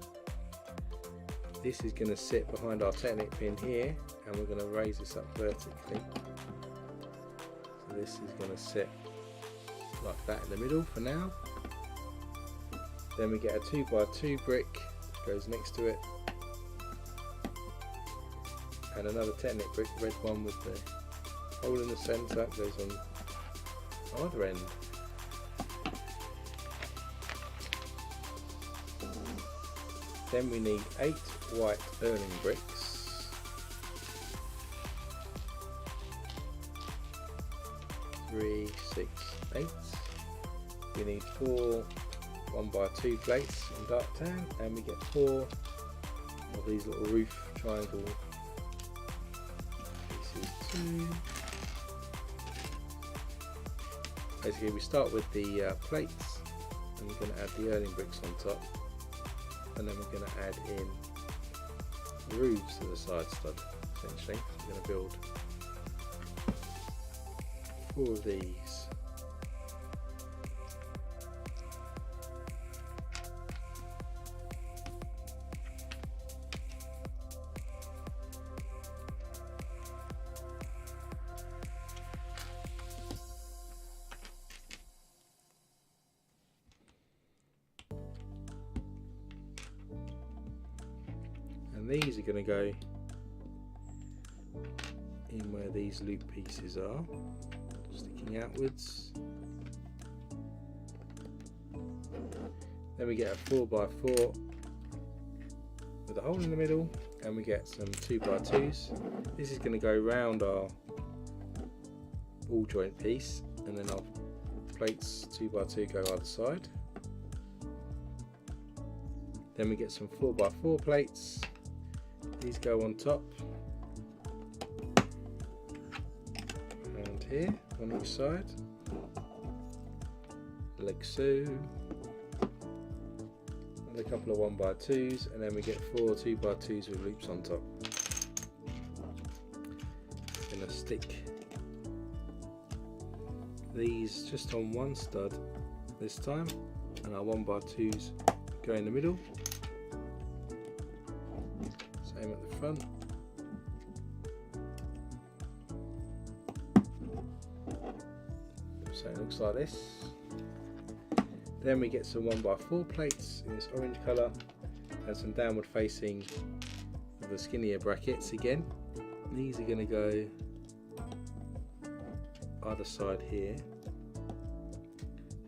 This is going to sit behind our Technic pin here, and we're going to raise this up vertically. So this is going to sit like that in the middle for now. Then we get a 2x2 brick that goes next to it, and another Technic brick, red one with the hole in the centre, goes on the other end. Then we need 8 white Erling bricks, 3, 6, 8. We need 4 1x2 plates in dark tan, and we get 4 of these little roof triangle pieces too. Basically we start with the plates, and we're going to add the Erling bricks on top, and then we're going to add in grooves to the side stud. Essentially, we're going to build 4 of these. And these are going to go in where these loop pieces are, sticking outwards. Then we get a 4x4 with a hole in the middle, and we get some 2x2s. This is going to go round our ball joint piece, and then our plates 2x2 go either side. Then we get some 4x4 plates. These go on top and here on each side, like so. And a couple of 1x2s, and then we get 4 2x2s with loops on top. Gonna stick these just on one stud this time, and our 1x2s go in the middle. Same at the front. So it looks like this. Then we get some 1x4 plates in this orange colour, and some downward facing of the skinnier brackets again. These are going to go either side here,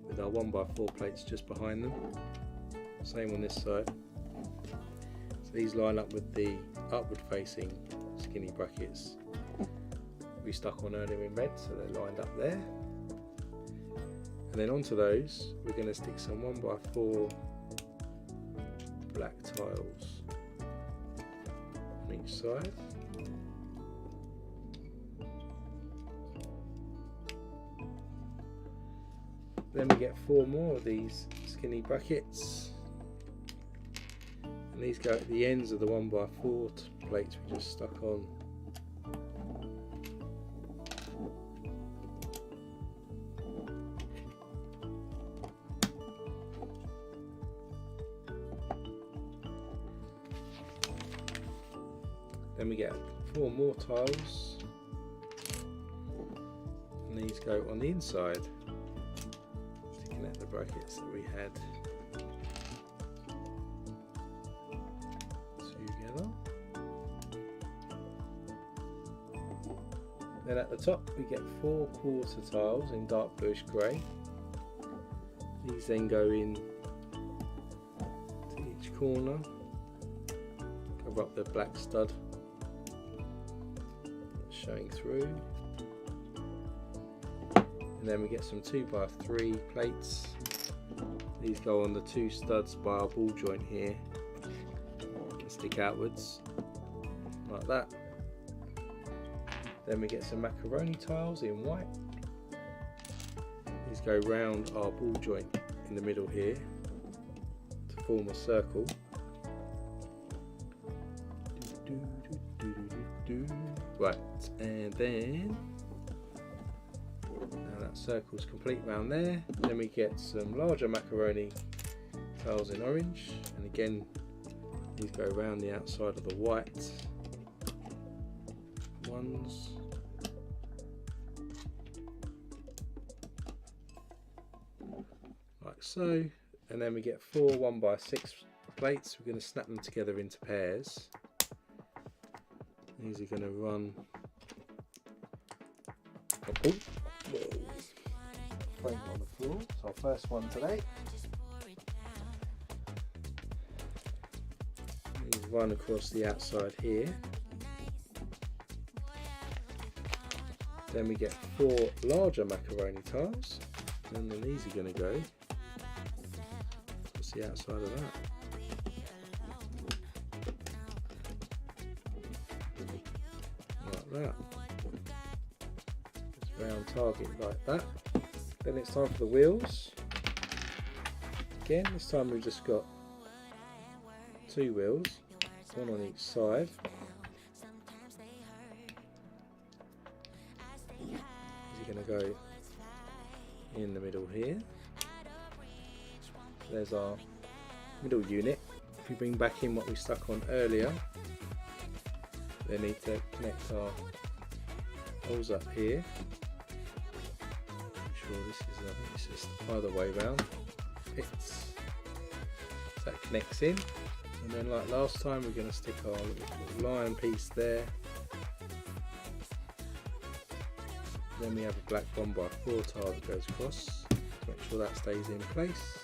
with our 1x4 plates just behind them. Same on this side. So these line up with the upward facing skinny brackets we stuck on earlier in red, so they're lined up there. And then onto those we're going to stick some 1x4 black tiles on each side. Then we get 4 more of these skinny brackets, and these go at the ends of the 1x4 plates we just stuck on. Then we get 4 more tiles, and these go on the inside, sticking at the brackets that we had together. Then at the top we get 4 quarter tiles in dark bluish grey. These then go in to each corner, cover up the black stud showing through, and then we get some 2x3 plates. These go on the 2 studs by our ball joint here and stick outwards like that. Then we get some macaroni tiles in white. These go round our ball joint in the middle here to form a circle. Right, and then now that circle's complete round there. Then we get some larger macaroni tiles in orange, and again these go around the outside of the white ones. Like so, and then we get 4 1x6 plates. We're going to snap them together into pairs. These are going to run. Oh, frame on the floor. So our first one today. These run across the outside here. Then we get 4 larger macaroni tiles, and then these are going to go across the outside of that. That. Just round target like that. Then it's time for the wheels. Again, this time we've just got 2 wheels. one on each side. Is going to go in the middle here. There's our middle unit. If we bring back in what we stuck on earlier, they need to connect our holes up here. I'm sure this is, I think this is either way round. Fits. So that connects in, and then like last time we're going to stick our little line piece there. Then we have a black 1x4 tile that goes across to make sure that stays in place.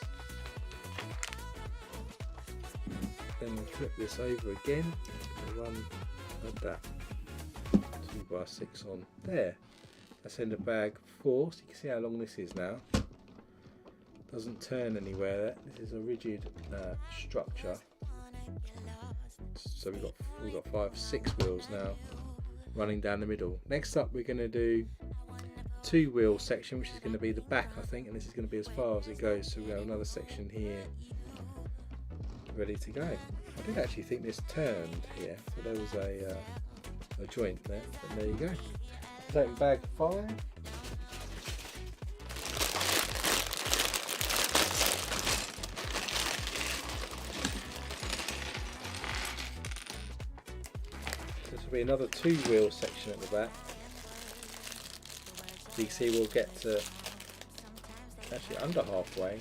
Then we'll flip this over again and run that 2x6 on there. That's in the bag 4, so you can see how long this is now. Doesn't turn anywhere. This is a rigid structure. So we've got 6 wheels now running down the middle. Next up, we're going to do 2-wheel section, which is going to be the back, I think, and this is going to be as far as it goes. So we have another section here ready to go. I did actually think this turned here, so there was a joint there, but there you go. Taking bag 5. This will be another 2-wheel section at the back. So you can see we'll get to actually under halfway,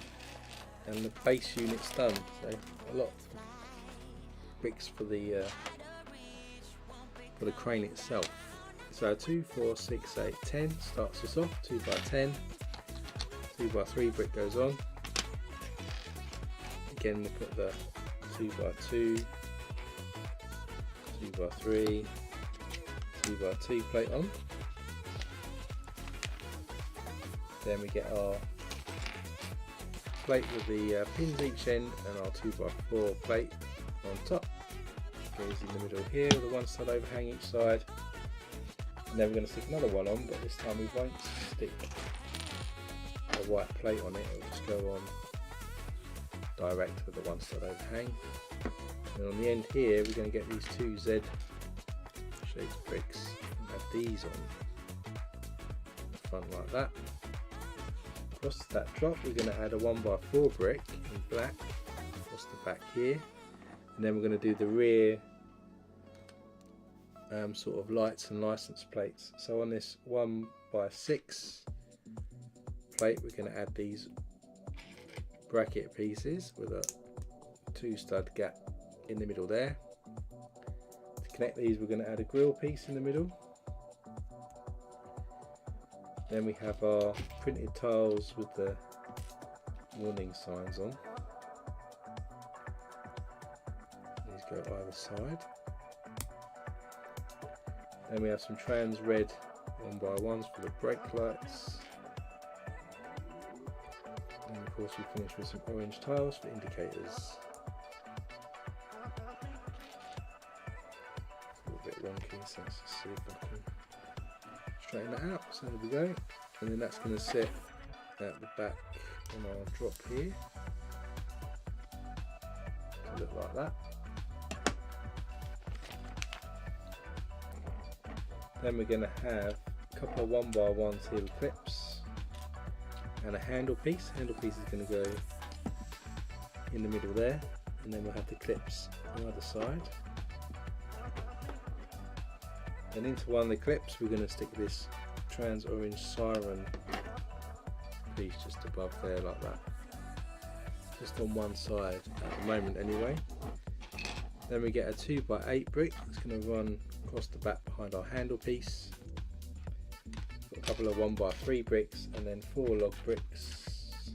and the base unit's done. So a lot of bricks for the crane itself. So 2, 4, 6, 8, 10 starts us off. 2x10, 2x3 brick goes on. Again, we'll put the 2x2, 2x3, 2x2 plate on. Then we get our plate with the pins each end, and our 2x4 plate on top. Goes in the middle here with a 1 side overhang each side. And then we're going to stick another one on, but this time we won't stick a white plate on it. It'll just go on direct with the 1 side overhang. And on the end here, we're going to get these 2 Z shaped bricks and have these on the front like that. Across that drop, we're going to add a 1x4 brick in black across the back here, and then we're going to do the rear sort of lights and license plates. So on this 1x6 plate, we're going to add these bracket pieces with a 2 stud gap in the middle there. To connect these, we're going to add a grill piece in the middle. Then we have our printed tiles with the warning signs on. These go either side. Then we have some trans red 1x1s for the brake lights. And of course we finish with some orange tiles for indicators. It's a little bit wonky, so let's just see if I can straighten that out. So there we go, and then that's going to sit at the back on our drop here. It'll look like that. Then we're going to have a couple of 1x1s here with clips and a handle piece. Handle piece is going to go in the middle there, and then we'll have the clips on the other side. And into one of the clips we're going to stick this trans orange siren piece just above there like that, just on one side at the moment anyway. Then we get a 2x8 brick that's going to run across the back behind our handle piece. Got a couple of 1x3 bricks and then 4 log bricks.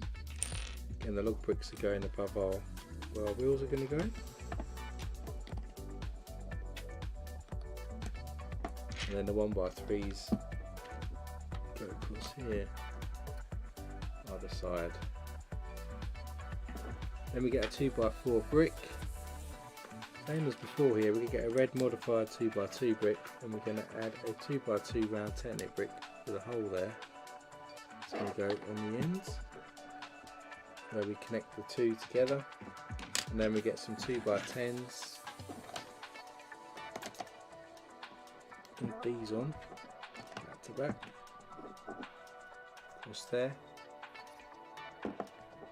Again, the log bricks are going above where our wheels are going to go. And then the 1x3s go across here, either side. Then we get a 2x4 brick. Same as before here, we can get a red modified 2x2 brick, and we're going to add a 2x2 round Technic brick with a hole there. It's going to go on the ends, where we connect the two together. And then we get some 2x10s with these on, back to back, across there.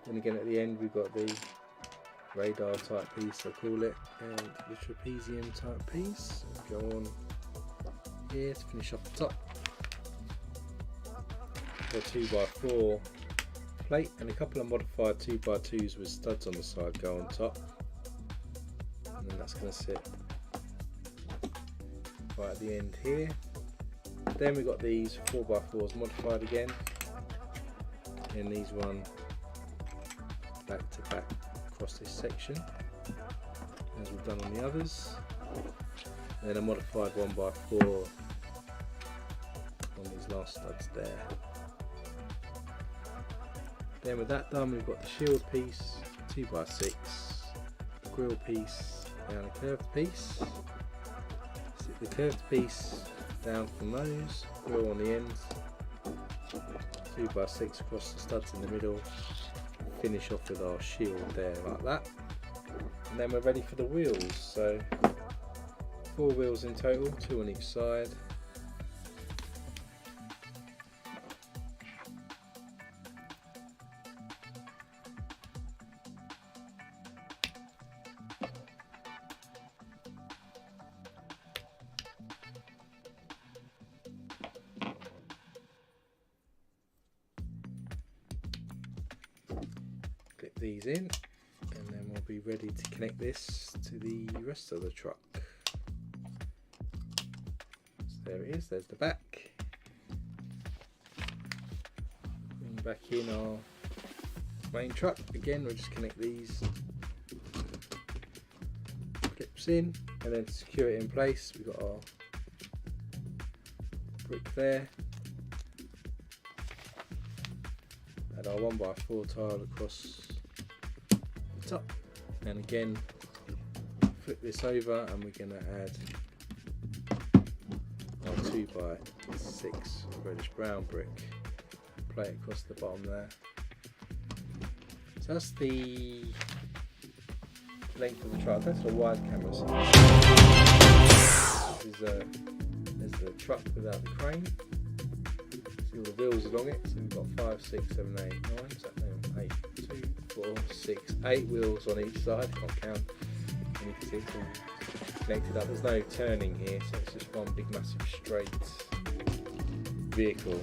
Then again at the end we've got the radar type piece, I call it, and the trapezium type piece. Go on here to finish off the top. The 2x4 plate and a couple of modified 2x2s with studs on the side go on top, and then that's going to sit right at the end here. Then we've got these 4x4s modified again, and these one back to back across this section as we've done on the others, and then a modified 1x4 on these last studs there. Then with that done, we've got the shield piece, 2x6, the grill piece and a curved piece. Sit the curved piece down from those, grill on the ends, 2x6 across the studs in the middle, finish off with our shield there like that. And then we're ready for the wheels. So 4 wheels in total, 2 on each side. Clip these in, and then we'll be ready to connect this to the rest of the truck. So there it is, there's the back. Bring back in our main truck. Again, we'll just connect these clips in, and then to secure it in place, we've got our brick there. Add our 1x4 tile across the top, and again flip this over, and we're going to add our 2x6 reddish brown brick plate across the bottom there. So that's the length of the truck. That's a wide camera. So there's the truck without the crane. See all the wheels along it. So we've got 5, 6, 7, 8, 9. Is that 8, 2, 4, 6, 8 wheels on each side. Can't count. And you can see it's all connected up. There's no turning here, so it's just one big massive straight vehicle,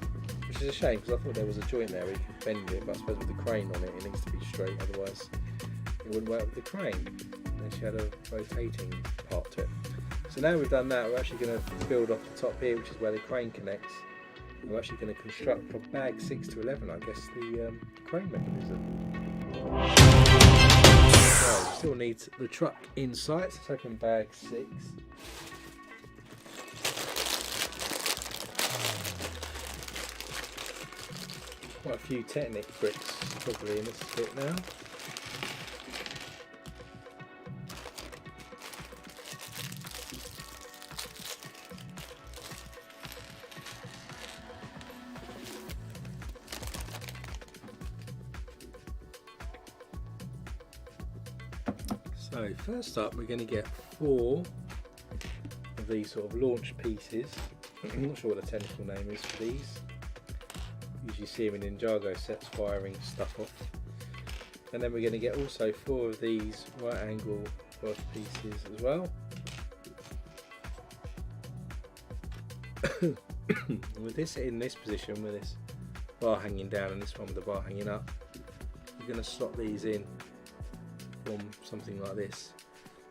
which is a shame because I thought there was a joint there where you could bend it, but I suppose with the crane on it, it needs to be straight, otherwise it wouldn't work with the crane. And then she had a rotating part to it. So now we've done that, we're actually going to build off the top here, which is where the crane connects. We're actually going to construct from bag 6 to 11, I guess, the crane mechanism. So we still need the truck in sight, so in bag 6. Quite a few Technic bricks probably in this bit now. So first up, we're going to get 4 of these sort of launch pieces. I'm not sure what the technical name is for these. Usually see them in Ninjago sets firing stuff off. And then we're going to get also 4 of these right angle launch pieces as well. With this in this position, with this bar hanging down and this one with the bar hanging up, we're going to slot these in from something like this.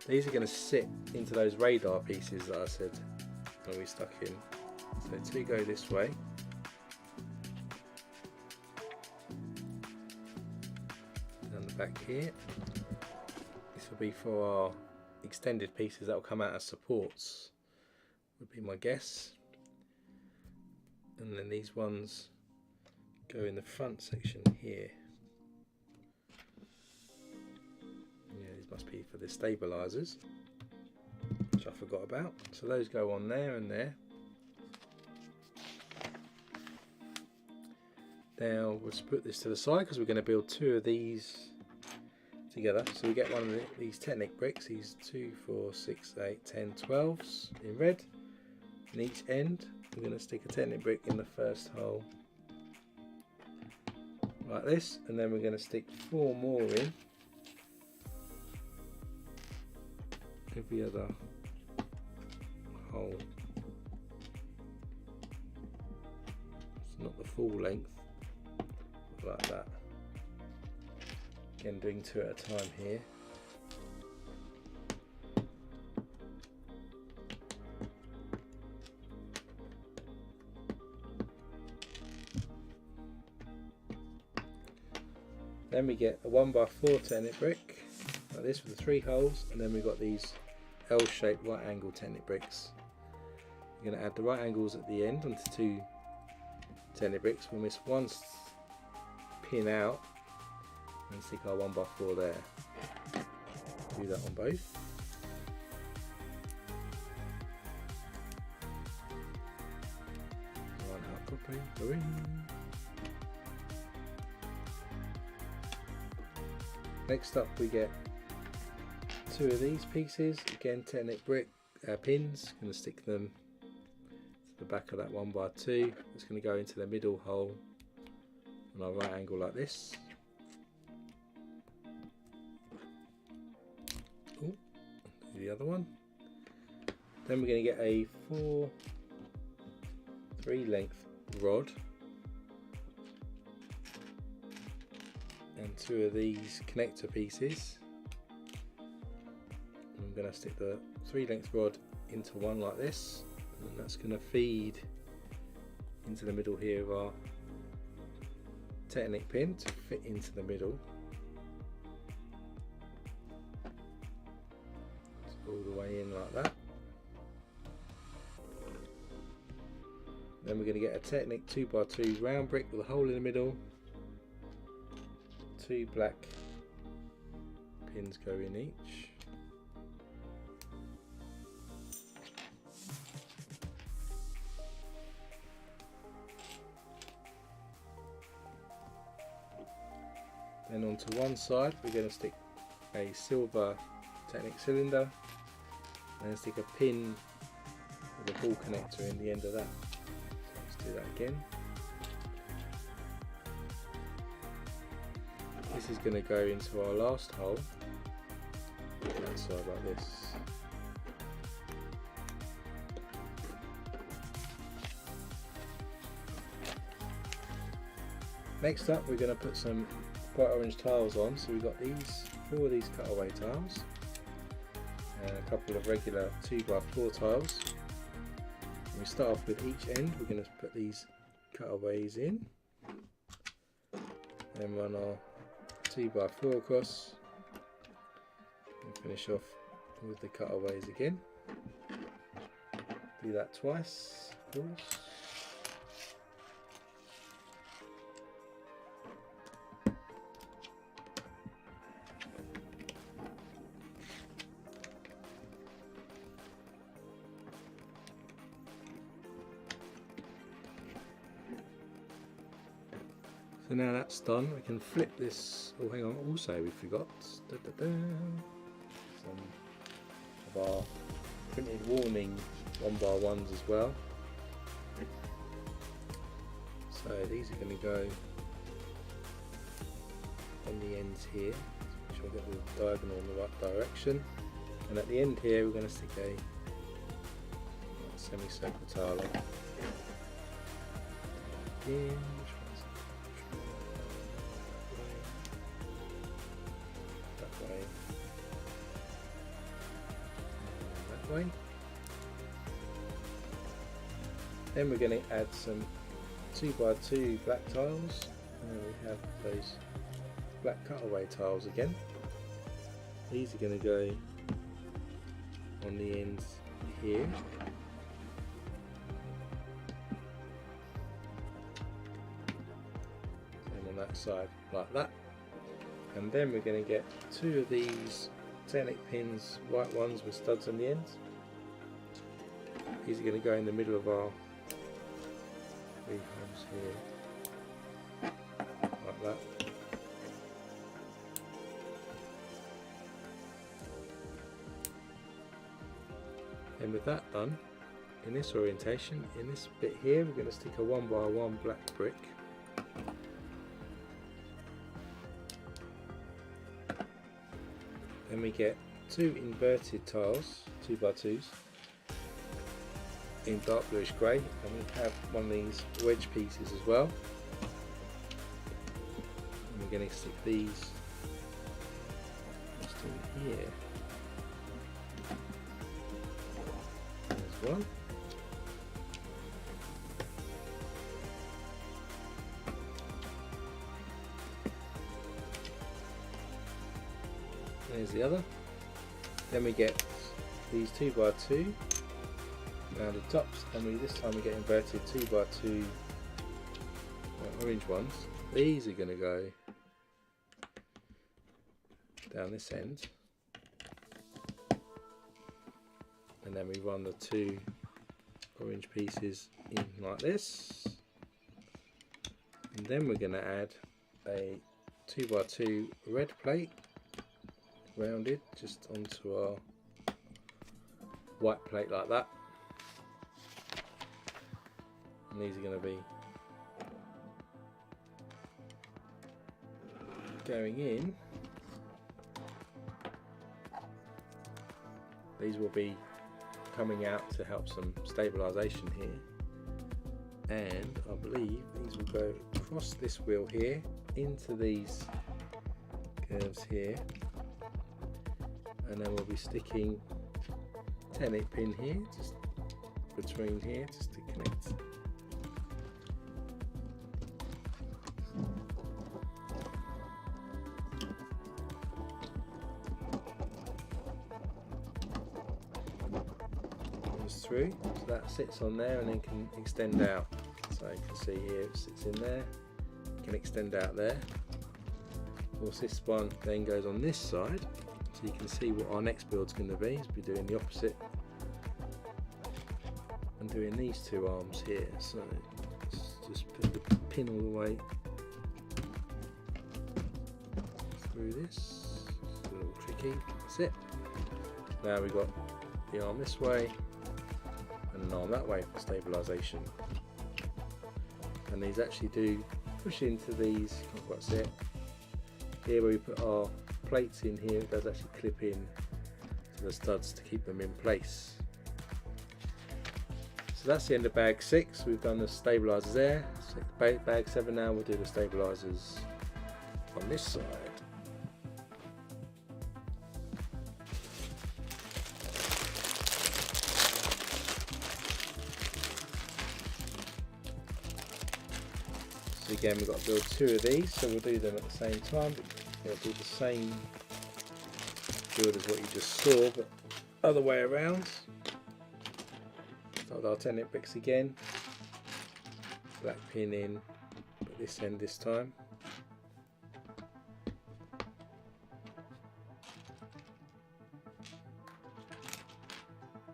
These are going to sit into those radar pieces that I said that we stuck in. So 2 go this way. Down the back here. This will be for our extended pieces that will come out as supports, would be my guess. And then these ones go in the front section here. Must be for the stabilizers, which I forgot about. So those go on there and there. Now let's put this to the side because we're going to build 2 of these together. So we get one of these Technic bricks, these 2, 4, 6, 8, 10, 12s in red. in each end. We're going to stick a Technic brick in the first hole like this, and then we're going to stick 4 more in every other hole. It's not the full length, but like that. Again, doing 2 at a time here. Then we get a 1x4 Technic brick like this with the 3 holes, and then we've got these L-shaped right angle Technic bricks. We're going to add the right angles at the end onto 2 Technic bricks. We'll miss 1 pin out and stick our 1x4 there. Do that on both. Line out properly, go in. Next up we get 2 of these pieces, again Technic brick pins. Going to stick them to the back of that 1x2. It's going to go into the middle hole on our right angle like this. Ooh, do the other one. Then we're going to get a 3 length rod and 2 of these connector pieces. I'm going to stick the 3 length rod into one like this, and that's going to feed into the middle here of our Technic pin to fit into the middle. It's all the way in like that. Then we're going to get a Technic 2x2 round brick with a hole in the middle. 2 black pins go in each. Then onto one side we're going to stick a silver Technic cylinder and then stick a pin with a ball connector in the end of that. So let's do that again. This is going to go into our last hole on that side like this. Next up we're going to put some bright orange tiles on. So we've got 4 of these cutaway tiles and a couple of regular 2x4 tiles. And we start off with each end. We're going to put these cutaways in and run our 2x4 across and finish off with the cutaways again. Do that twice, of course. So now that's done, we can flip this. Oh, hang on, also we forgot some of our printed warning 1x1s as well. So these are going to go on the ends here. Make sure I get the diagonal in the right direction. And at the end here we're going to stick a semicircle tile on. Again, way. Then we're going to add some 2x2 black tiles, and we have those black cutaway tiles again. These are going to go on the ends here. And on that side like that. And then we're going to get 2 of these Technic pins, white ones with studs on the ends. These are going to go in the middle of our 3 holes here, like that. And with that done, in this orientation. In this bit here, we're going to stick a 1x1 black brick. Then we get 2 inverted tiles, 2x2s, in dark bluish grey, and we have one of these wedge pieces as well. And we're going to stick these just in here. There's one. There's the other. Then we get these 2x2 rounded tops, and this time we get inverted 2x2 orange ones. These are going to go down this end, and then we run the 2 orange pieces in like this, and then we're going to add a 2x2 red plate rounded just onto our white plate like that. And these are going to be going in. These will be coming out to help some stabilisation here, and I believe these will go across this wheel here into these curves here, and then we'll be sticking 10-8 pin here just between here just to connect. Through, so that sits on there and then can extend out. So you can see here it sits in there, can extend out there. Of course, this one then goes on this side, so you can see what our next build's going to be. Is be doing the opposite and doing these 2 arms here. So let's just put the pin all the way through this. It's a little tricky. That's it. Now we've got the arm this way and an arm that way for stabilisation, and these actually do push into these. Can't quite see it here where we put our plates in here. It does actually clip in to the studs to keep them in place. So that's the end of bag 6. We've done the stabilisers there. So bag 7 now, we'll do the stabilisers on this side. Again, we've got to build 2 of these, so we'll do them at the same time. We'll do the same build as what you just saw, but other way around. Start with our 10-inch bricks again. Black pin in, but this end this time.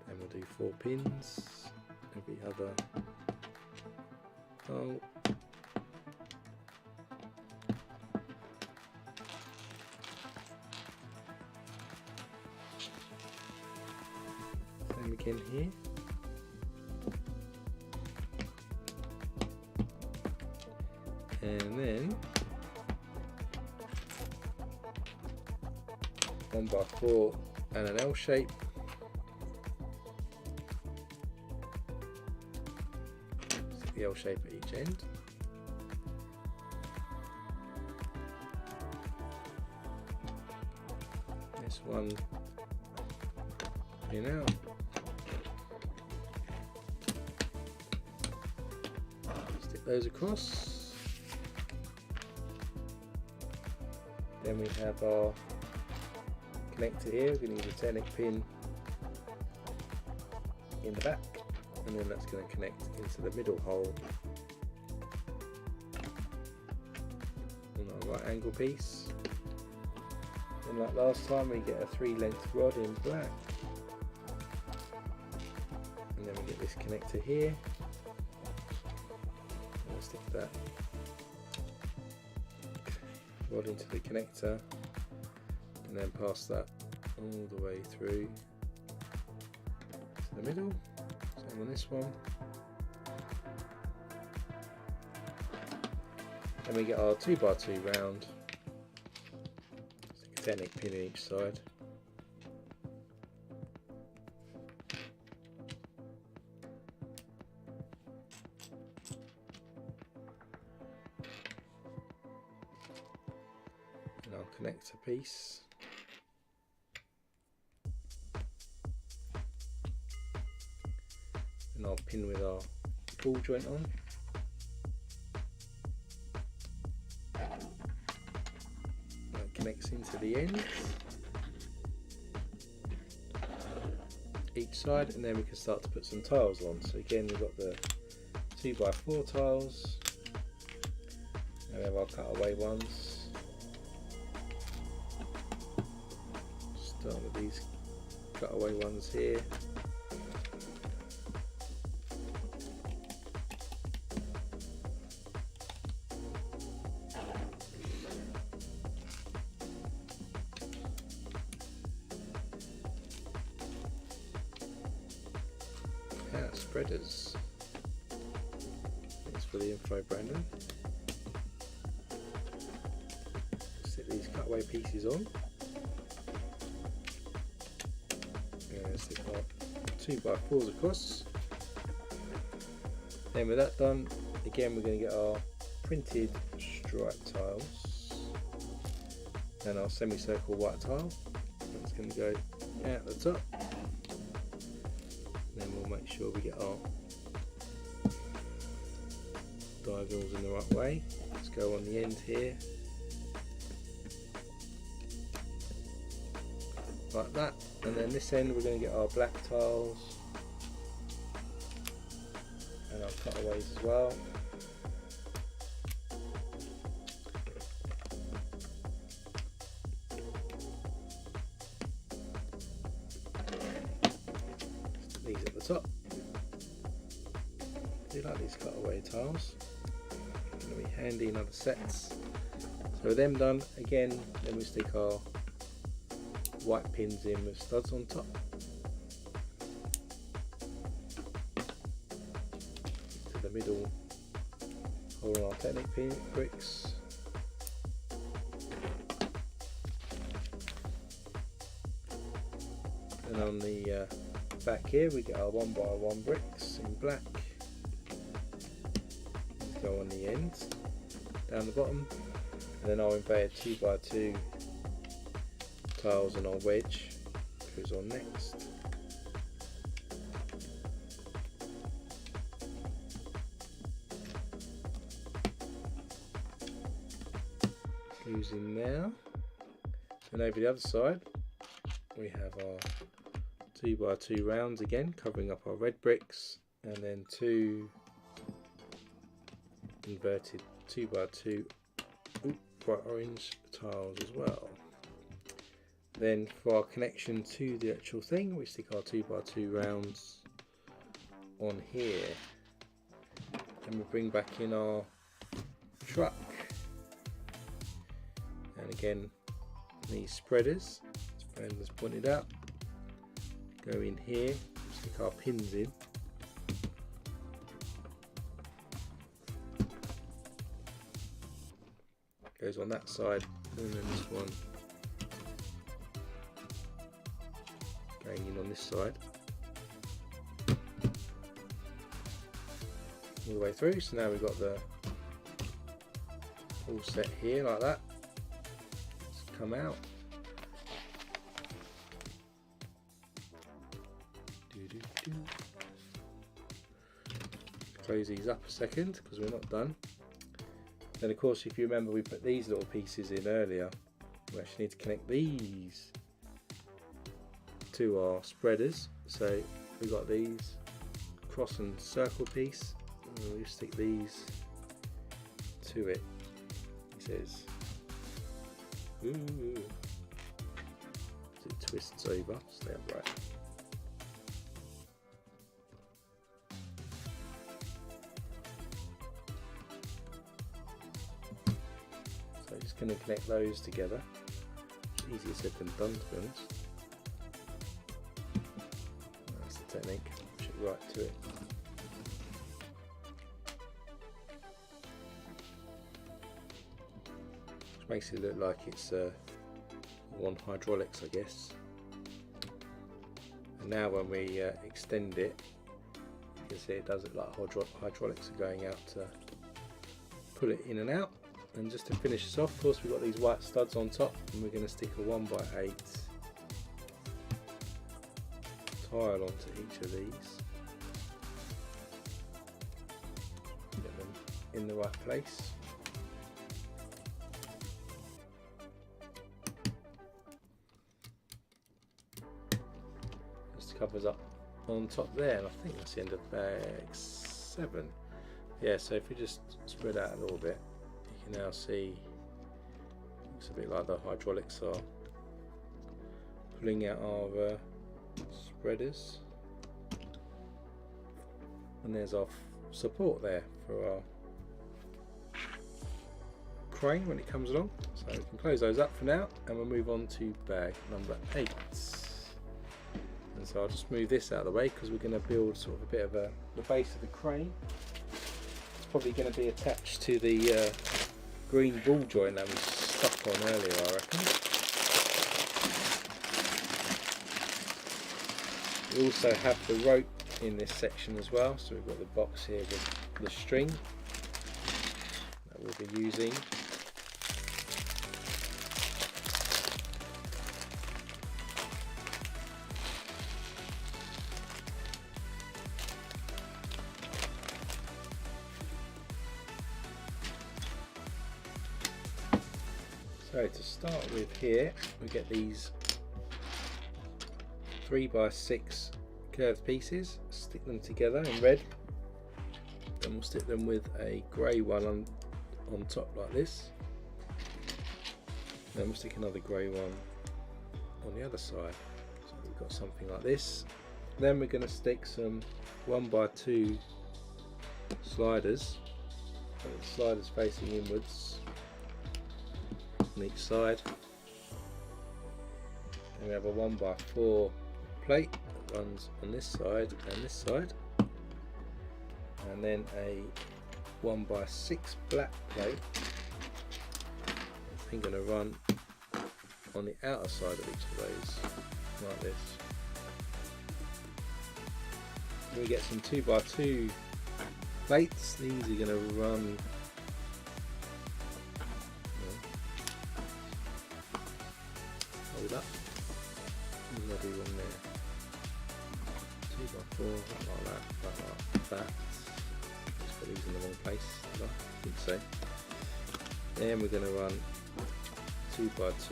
Then we'll do 4 pins every other hole. Again here, and then 1x4 and an L shape. Stick the L shape at each end. This one pin out. Those across. Then we have our connector here. We're going to use a 10-inch pin in the back, and then that's going to connect into the middle hole on our right angle piece. And like last time, we get a 3-length rod in black, and then we get this connector here. Stick that rod into the connector, and then pass that all the way through to the middle, same same on this one. Then we get our 2x2 round, stick a technic pin in each side. And I'll connect a piece. And I'll pin with our ball joint on. That connects into the ends, each side, and then we can start to put some tiles on. So again, we've got the 2x4 tiles, and we have our cutaway ones. Start with these cutaway ones here. Spreaders. Thanks for the info, Brandon. Stick these cutaway pieces on. And stick our 2x4s across. Then with that done, again we're going to get our printed stripe tiles and our semicircle white tile. That's going to go out the top. Then we'll make sure we get our diagonals in the right way. Let's go on the end here, like that. And then this end we're going to get our black tiles and our cutaways as well. These at the top. I do like these cutaway tiles. Going to be handy in other sets. So with them done, again, then we stick our white pins in with studs on top. To the middle, holding our technic pin bricks. And on the back here we get our 1x1 bricks in black. Go on the ends, down the bottom, and then our embedded 2x2 tiles and our wedge goes on next. Goes in there, and over the other side we have our 2x2 rounds again, covering up our red bricks, and then two inverted 2x2 bright orange tiles as well. Then for our connection to the actual thing, we stick our 2x2 rounds on here, and we bring back in our truck, and again these spreaders, as Brandon's pointed out, go in here, stick our pins in. Goes on that side, and then this one going in on this side. All the way through, so now we've got the all set here like that. Let's come out. Close these up a second because we're not done. Then of course, if you remember, we put these little pieces in earlier. We actually need to connect these to our spreaders. So we've got these cross and circle piece, and we stick these to it. It says, ooh, it twists over, stay upright. Going to connect those together. It's easier said than done, to be honest. That's the technique. Push it right to it. Which makes it look like it's on hydraulics, I guess. And now when we extend it, you can see it does look like hydraulics are going out to pull it in and out. And just to finish this off, of course, we've got these white studs on top, and we're going to stick a 1x8 tile onto each of these. Get them in the right place. Just covers up on top there, and I think that's the end of bag 7. Yeah, so if we just spread out a little bit, you can now see looks a bit like the hydraulics are pulling out our spreaders, and there's our support there for our crane when it comes along. So we can close those up for now, and we'll move on to bag number 8. And so I'll just move this out of the way because we're going to build sort of a bit of the base of the crane. It's probably going to be attached to the green ball joint that we stuck on earlier, I reckon. We also have the rope in this section as well, so we've got the box here with the string that we'll be using. So to start with here, we get these 3x6 curved pieces, stick them together in red, then we'll stick them with a grey one on top like this, then we'll stick another grey one on the other side, so we've got something like this. Then we're going to stick some 1x2 sliders, so the sliders facing inwards on each side, and we have a 1x4 plate that runs on this side and this side, and then a 1x6 black plate I'm going to run on the outer side of each of those like this. Then we get some 2x2 plates. These are going to run hold up, there's another one there, 2x4, like that, like that. Just put these in the wrong place, I think so. Then we're going to run 2x2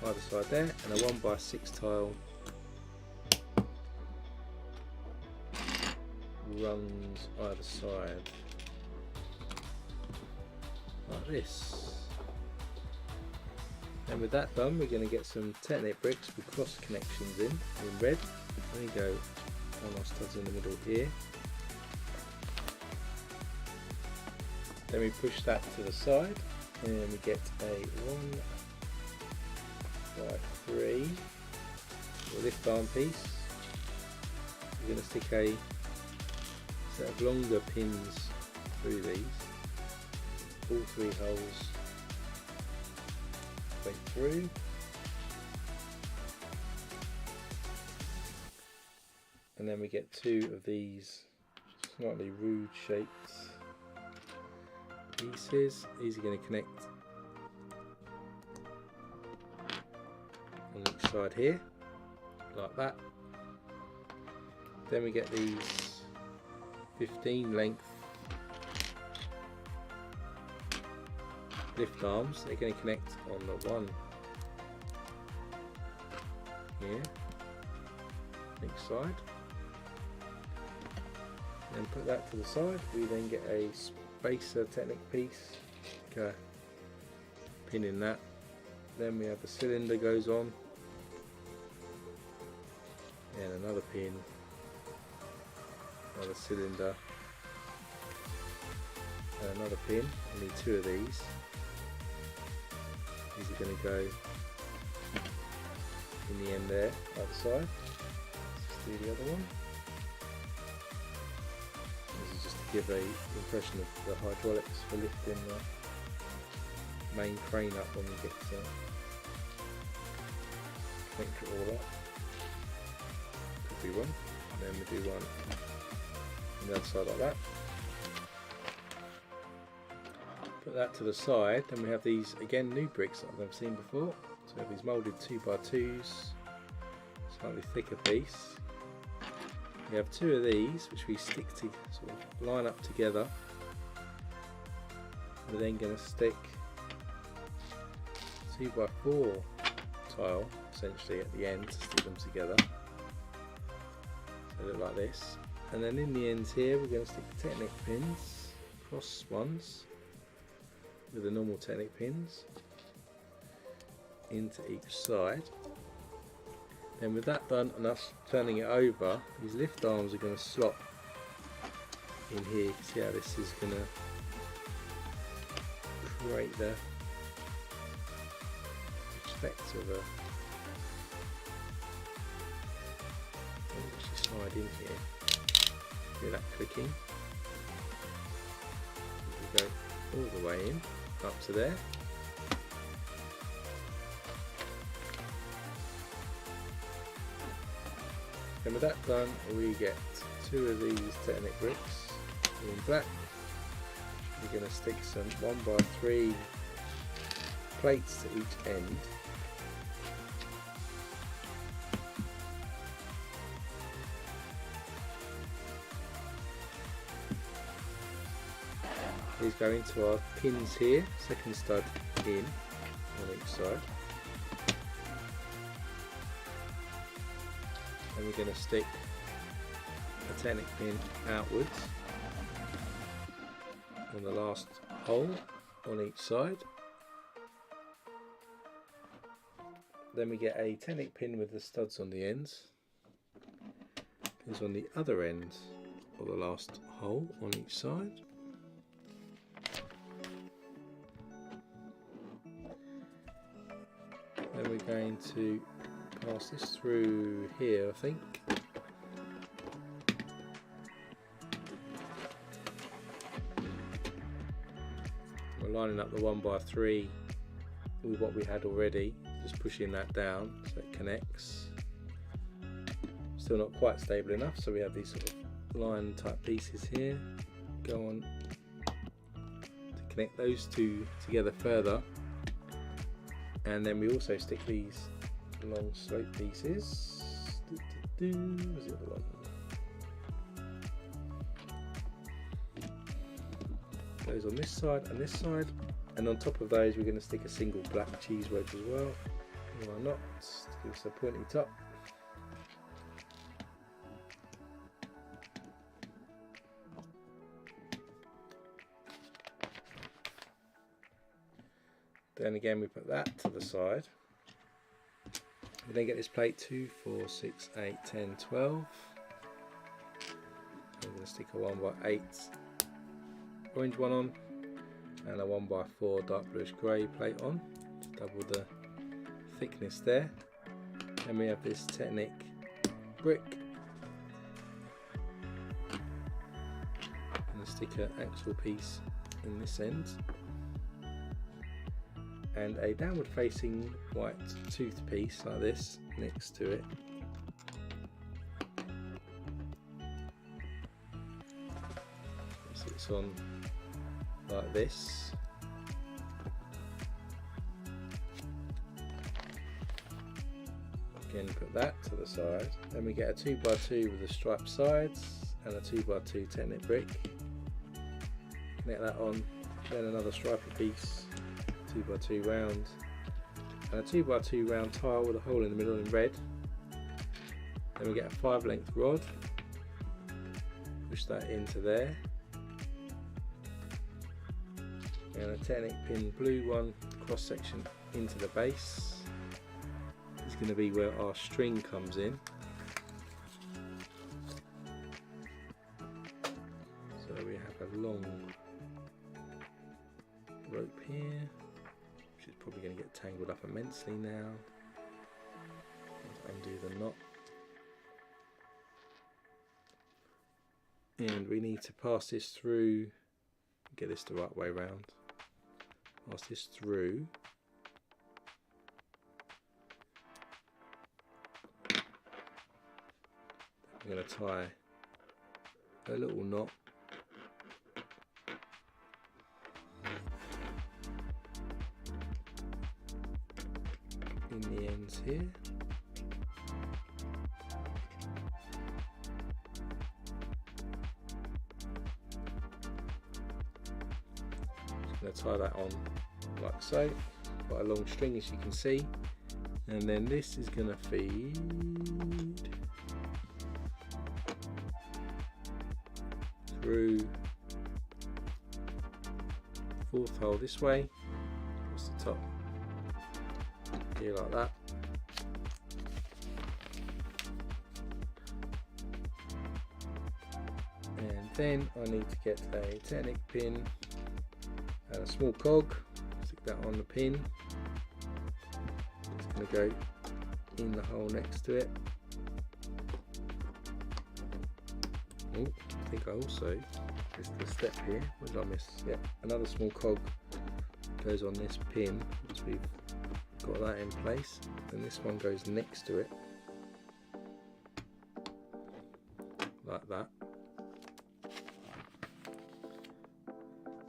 either side there, and a 1x6 tile runs either side like this. And with that done, we're going to get some Technic bricks with cross connections in red. There we go, one our studs in the middle here. Then we push that to the side, and we get a 1x3 lift arm piece. We're going to stick a set of longer pins through these, all 3 holes through, and then we get 2 of these slightly rude shaped pieces. These are going to connect on each side here like that. Then we get these 15 length lift arms. They're going to connect on the one here, each side, and put that to the side. We then get a spacer Technic piece, pin in that. Then we have a cylinder goes on, and another pin, another cylinder, and another pin. We need 2 of these. These are going to go in the end there, other side. Let's do the other one. give a impression of the hydraulics for lifting the main crane up when we get to link it all up. Could be one. And then we do one on the other side like that. Put that to the side. Then we have these again new bricks that I've never seen before. So we have these moulded 2x2s, slightly thicker piece. We have two of these which we stick to sort of line up together. We're then going to stick 2x4 tile essentially at the end to stick them together. So they look like this. And then in the ends here we're going to stick Technic pins, cross ones with the normal Technic pins into each side. Then with that done and us turning it over, these lift arms are going to slot in here. You can see how this is going to create the effect of a actually slide in here. Hear that clicking. We go all the way in, up to there. And with that done, we get two of these Technic bricks in black. We're going to stick some 1x3 plates to each end. These go into our pins here, second stud in on each side. And we're going to stick a Technic pin outwards on the last hole on each side. Then we get a Technic pin with the studs on the ends. Pins on the other end of the last hole on each side. Then we're going to pass this through here, I think. We're lining up the 1x3 with what we had already, just pushing that down so it connects. Still not quite stable enough, so we have these sort of line type pieces here. Go on to connect those two together further. And then we also stick these long slope pieces. Where's the other one? Those on this side and this side, and on top of those we're going to stick a single black cheese wedge as well. Why not? Just give us a pointy top. Then again we put that to the side. We then get this plate 2, 4, 6, 8, 10, 12. I'm going to stick a 1x8 orange one on and a 1x4 dark bluish grey plate on. Double the thickness there. Then we have this Technic brick. And a sticker axle piece in this end. And a downward facing white tooth piece like this next to it. So it's on like this. Again, put that to the side. Then we get a 2x2 with the striped sides and a 2x2 Technic brick. Connect that on, then another striped piece. 2x2 round and a 2x2 round tile with a hole in the middle in red. Then we get a 5 length rod, push that into there, and a Technic pin blue one cross section into the base. It's going to be where our string comes in. So we have a long rope here. It's probably going to get tangled up immensely now. Let's undo the knot. and we need to pass this through, get this the right way round, pass this through. I'm going to tie a little knot in the ends here. Just going to tie that on like so, quite a long string as you can see, and then this is going to feed through the fourth hole this way, across the top here like that. And then I need to get a Technic pin and a small cog, stick that on the pin. It's going to go in the hole next to it. Oh, I think I also missed the step here. What did I miss? Yeah, another small cog goes on this pin once we've got that in place, and this one goes next to it like that.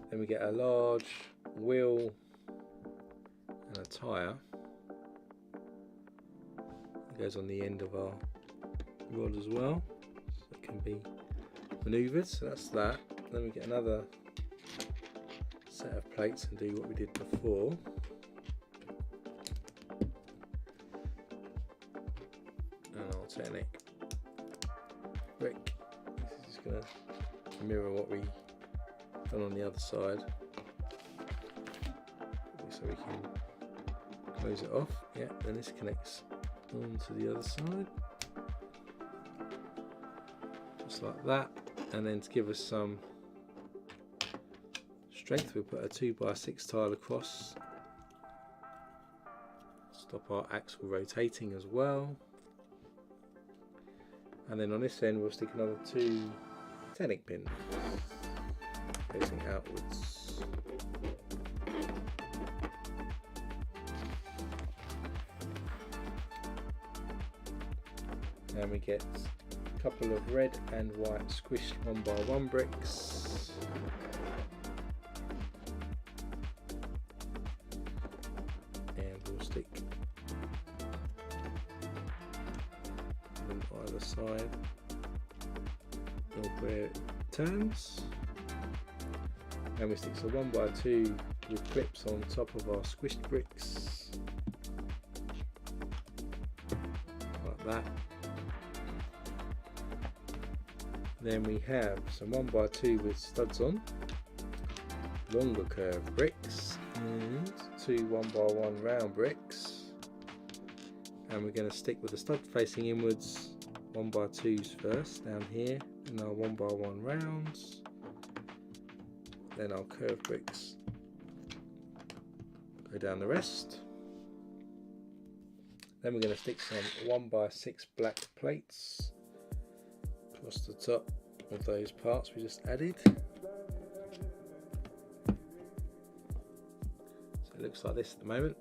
Then we get a large wheel and a tyre. It goes on the end of our rod as well, so it can be manoeuvred. So that's that. Then we get another set of plates and do what we did before. And our Technic brick. This is going to mirror what we done on the other side, so we can close it off. Yeah, then this connects onto the other side, just like that. And then to give us some strength, we'll put a 2x6 tile across, stop our axle rotating as well. And then on this end we'll stick another 2 Technic pins facing outwards. And we get a couple of red and white squished 1x1 bricks. And we'll stick on either side of where it turns. And we stick some 1x2 with clips on top of our squished bricks, like that. Then we have some 1x2 with studs on, longer curved bricks, and 2 1x1 round bricks. And we're going to stick with the stud facing inwards 1x2s first down here, and our 1x1 rounds. Then our curved bricks go down the rest. Then we're going to stick some 1x6 black plates across the top of those parts we just added. So it looks like this at the moment.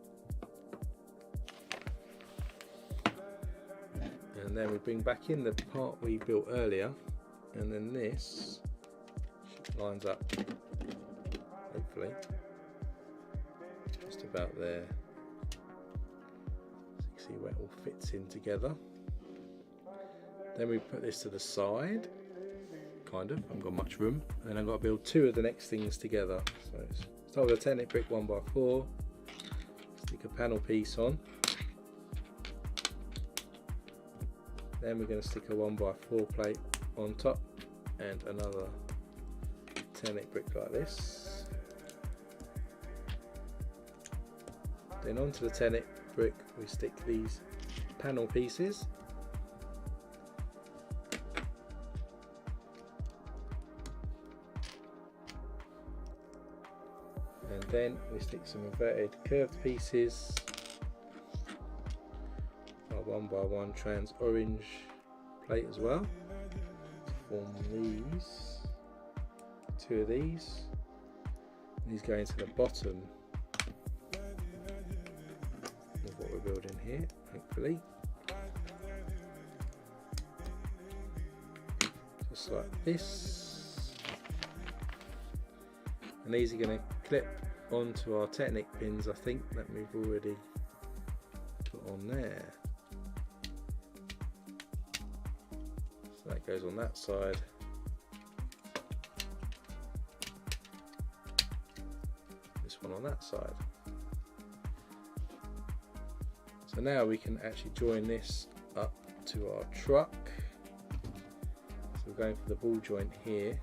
And then we bring back in the part we built earlier, and then this lines up, hopefully, just about there. So you can see where it all fits in together. Then we put this to the side, kind of, I haven't got much room. And then I've got to build 2 of the next things together. So start with a Technic brick 1x4, stick a panel piece on. Then we're going to stick a 1x4 plate on top and another Technic brick like this. Then onto the Technic brick we stick these panel pieces. And then we stick some inverted curved pieces, our 1x1 trans orange plate as well, to form these, 2 of these. These go into the bottom of what we're building here, hopefully. Just like this. And these are going to clip onto our Technic pins, I think, that we've already put on there. So that goes on that side. This one on that side. So now we can actually join this up to our truck. So we're going for the ball joint here,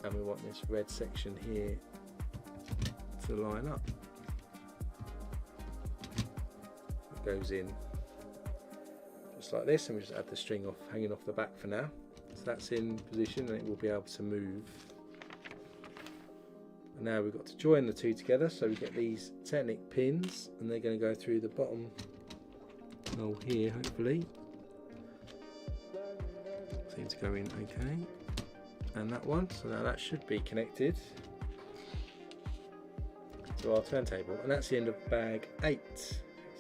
and we want this red section here to line up. It goes in just like this, and we just add the string off, hanging off the back for now. So that's in position, and it will be able to move. And now we've got to join the two together, so we get these Technic pins, and they're going to go through the bottom hole here, hopefully. Seems to go in okay. And that one, so now that should be connected to our turntable, and that's the end of bag 8.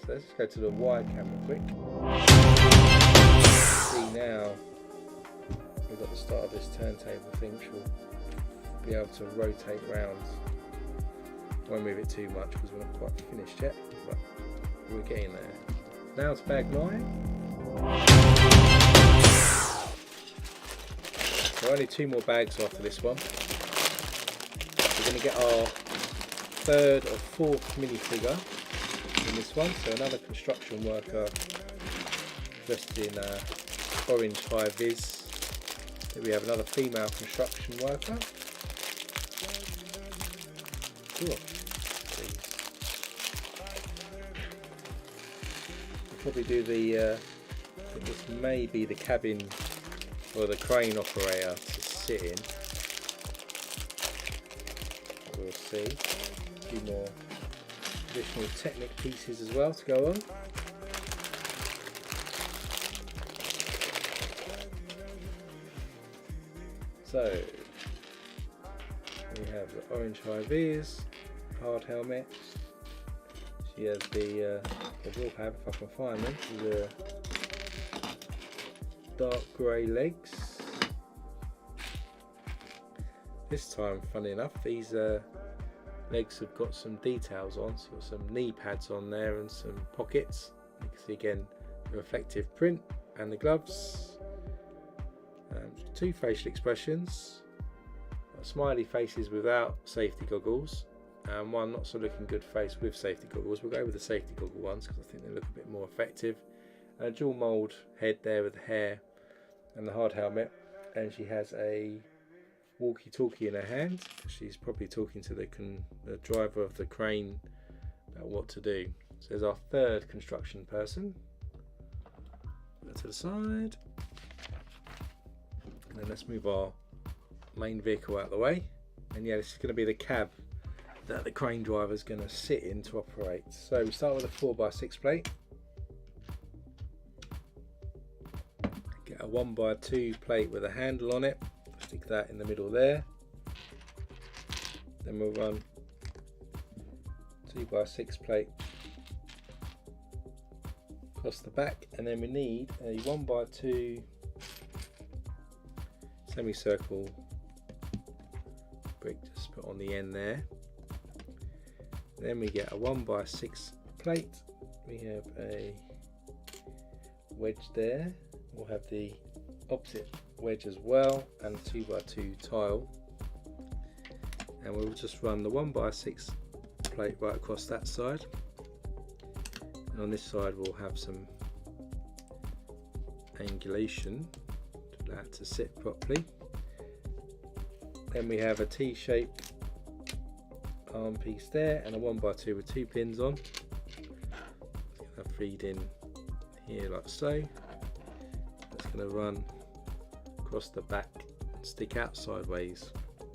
So let's go to the wide camera quick. See now we've got the start of this turntable thing, which will be able to rotate round. Won't move it too much because we're not quite finished yet, but we're getting there. Now it's bag 9. So only 2 more bags after this one. We're going to get our 3rd or 4th minifigure in this one. So another construction worker dressed in orange high vis. Here we have another female construction worker. Cool. We'll probably do the, I think this may be the cabin or the crane operator to sit in. We'll see. A few more additional Technic pieces as well to go on. So we have the orange high vis, hard helmet. She has the will have, if I can find them, the dark grey legs. This time, funny enough, these legs have got some details on, so got some knee pads on there and some pockets. You can see again the reflective print and the gloves. 2 facial expressions, smiley faces without safety goggles, and one not so looking good face with safety goggles. We'll go with the safety goggle ones because I think they look a bit more effective. And a dual mould head there with the hair and the hard helmet, and she has a walkie-talkie in her hand. She's probably talking to the driver of the crane about what to do. So there's our 3rd construction person. Put that to the side, and then let's move our main vehicle out of the way. And yeah, this is going to be the cab that the crane driver is going to sit in to operate. So we start with a 4x6 plate. Get a 1x2 plate with a handle on it. Stick that in the middle there. Then we'll run 2x6 plate across the back, and then we need a 1x2 semicircle brick just put on the end there. Then we get a 1x6 plate. We have a wedge there. We'll have the opposite wedge as well, and a 2x2 tile. And we'll just run the 1x6 plate right across that side. And on this side we'll have some angulation to allow it to sit properly. Then we have a T-shaped arm piece there, and a 1x2 with 2 pins on. It's going to feed in here like so. It's going to run across the back and stick out sideways.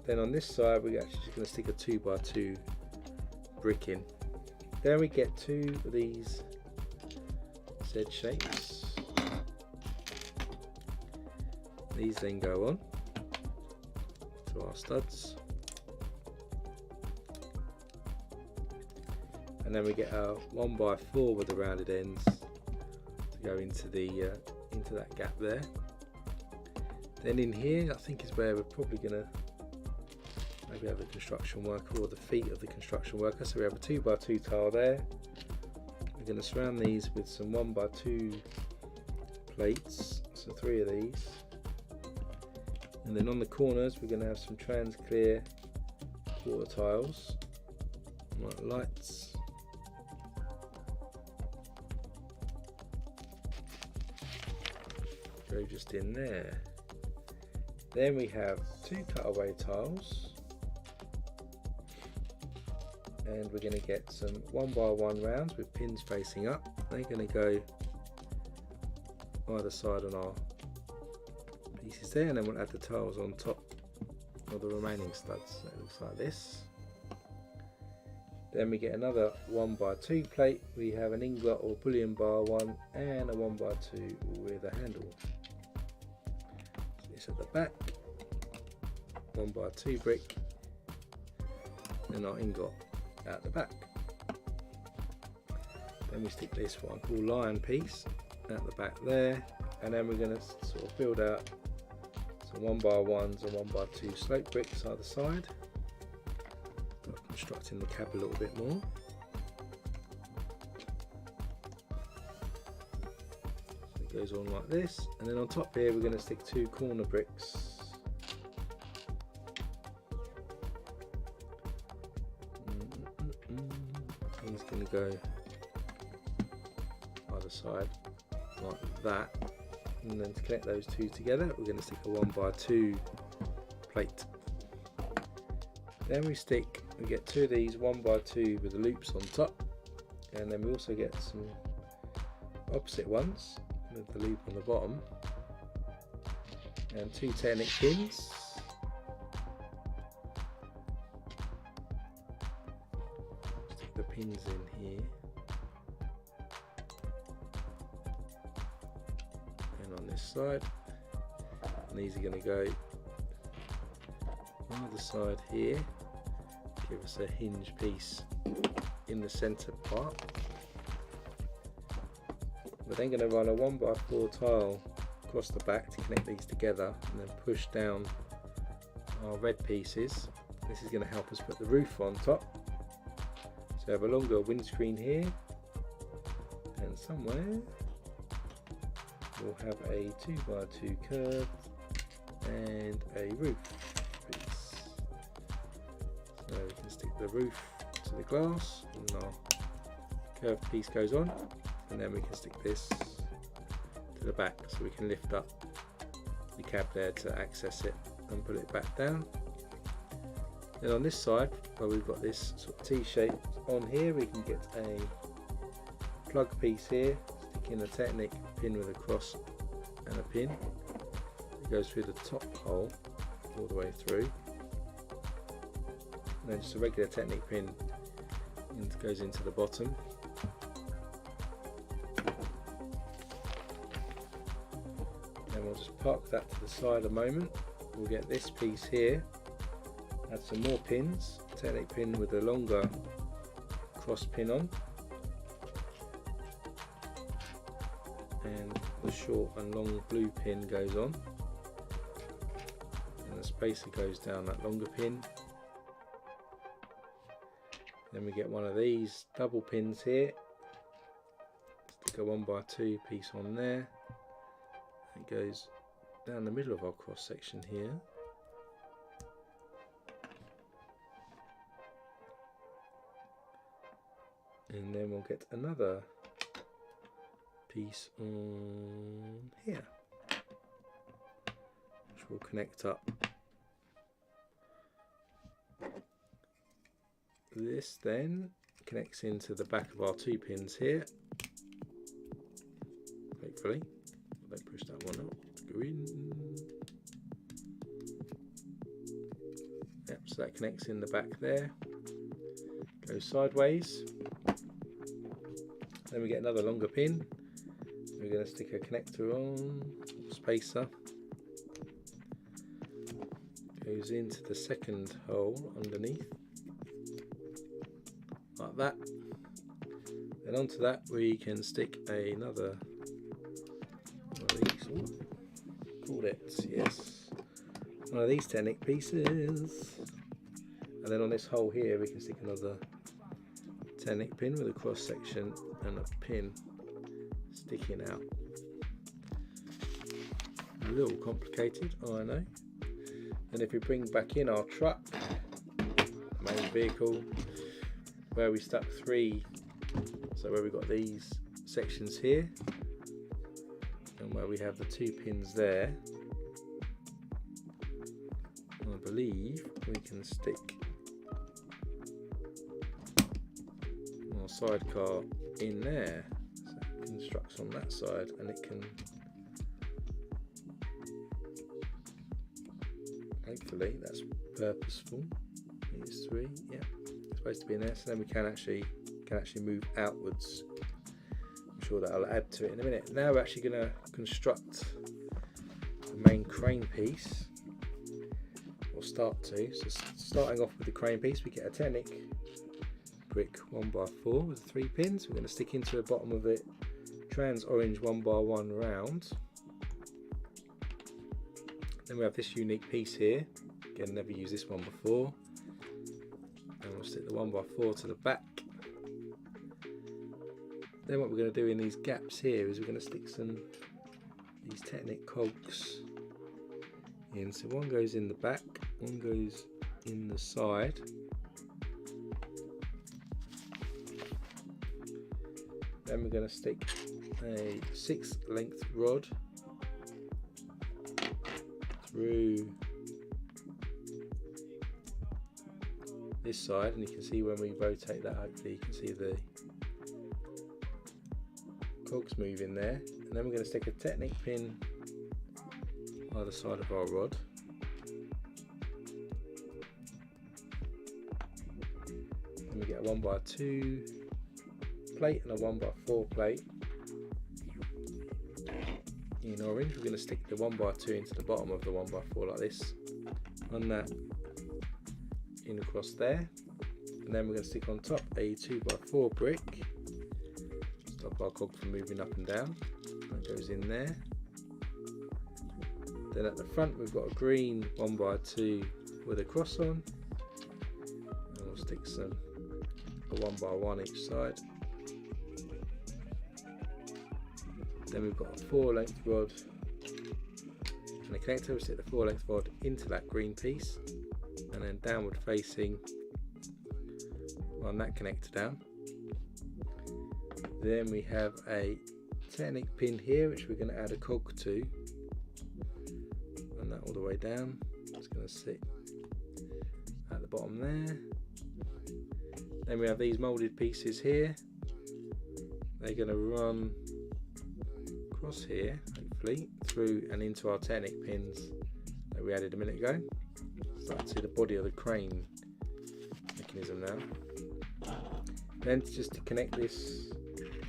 Then on this side we're actually just going to stick a 2x2 brick in. Then we get 2 of these Z shapes. These then go on to our studs, and then we get our 1x4 with the rounded ends to go into that gap there. Then in here, I think is where we're probably going to maybe have the construction worker or the feet of the construction worker. So we have a 2x2 tile there. We're going to surround these with some 1x2 plates, so 3 of these. And then on the corners we're going to have some trans clear quarter tiles, like lights. Go just in there. Then we have 2 cutaway tiles, and we're going to get some 1x1 rounds with pins facing up. They're going to go either side on our pieces there, and then we'll add the tiles on top of the remaining studs. So it looks like this. Then we get another 1x2 plate. We have an ingot or bullion bar one and a 1x2 with a handle. So this at the back, 1x2 brick, and our ingot at the back. Then we stick this what I call lion piece at the back there, and then we're going to sort of build out some 1x1s and 1x2 slope bricks either side. Constructing the cab a little bit more. So it goes on like this, and then on top here we're going to stick 2 corner bricks. He's going to go either side like that, and then to connect those 2 together we're going to stick a 1x2 plate. Then we get 2 of these 1x2 with the loops on top, and then we also get some opposite ones with the loop on the bottom, and 2 Technic pins. Stick the pins in here, and on this side, and these are going to go on the side here. Give us a hinge piece in the centre part. We're then going to run a 1x4 tile across the back to connect these together, and then push down our red pieces. This is going to help us put the roof on top. So we have a longer windscreen here, and somewhere we'll have a 2x2 curve and a roof piece. So we can stick the roof to the glass, and our curved piece goes on, and then we can stick this to the back so we can lift up the cab there to access it and put it back down. Then on this side, where we've got this sort of T-shape on here, we can get a plug piece here, stick in a Technic pin with a cross and a pin. It goes through the top hole all the way through. And then just a regular Technic pin goes into the bottom. And we'll just park that to the side a moment. We'll get this piece here, add some more pins, Technic pin with a longer cross pin on, and the short and long blue pin goes on, and the spacer goes down that longer pin. Then we get one of these double pins here, stick a 1x2 piece on there. It goes down the middle of our cross section here. And then we'll get another piece on here, which will connect up. This then connects into the back of our 2 pins here, hopefully. Don't push that one out, go in. Yep, so that connects in the back there, goes sideways. Then we get another longer pin. We're going to stick a connector on, spacer, goes into the second hole underneath, like that. And onto that we can stick another one of these. Ooh, called it, yes. One of these Technic pieces. And then on this hole here we can stick another Technic pin with a cross section and a pin sticking out. A little complicated, I know. And if we bring back in our truck, main vehicle, where we stuck 3, so where we've got these sections here, and where we have the 2 pins there, I believe we can stick our sidecar in there. So it constructs on that side, and it can hopefully that's purposeful. It's 3, yeah, it's supposed to be in there. So then we can actually move outwards. I'm sure that I'll add to it in a minute. Now we're actually going to construct the main crane piece, or start to. So starting off with the crane piece, we get a Technic brick 1x4 with 3 pins. We're going to stick into the bottom of it trans orange 1x1 round. Then we have this unique piece here. Again, never used this one before. And we'll stick the 1x4 to the back. Then what we're going to do in these gaps here is we're going to stick these Technic cogs in. So one goes in the back, one goes in the side. Then we're going to stick a 6 length rod through this side, and you can see when we rotate that, hopefully you can see the cogs move in there. And then we're going to stick a Technic pin either side of our rod. Then we get a 1x2 plate and a 1x4 plate. In orange, we're going to stick the 1x2 into the bottom of the 1x4 like this, run that in across there, and then we're going to stick on top a 2x4 brick, stop our cog from moving up and down. That goes in there. Then at the front we've got a green 1x2 with a cross on, and we'll stick a 1x1 each side. Then we've got a 4 length rod and a connector. We'll stick the 4 length rod into that green piece, and then downward facing run that connector down. Then we have a Technic pin here which we're going to add a cog to, run that all the way down. It's going to sit at the bottom there. Then we have these moulded pieces here. They're going to run across here, hopefully, through and into our Technic pins that we added a minute ago. Start to see the body of the crane mechanism now. Then just to connect this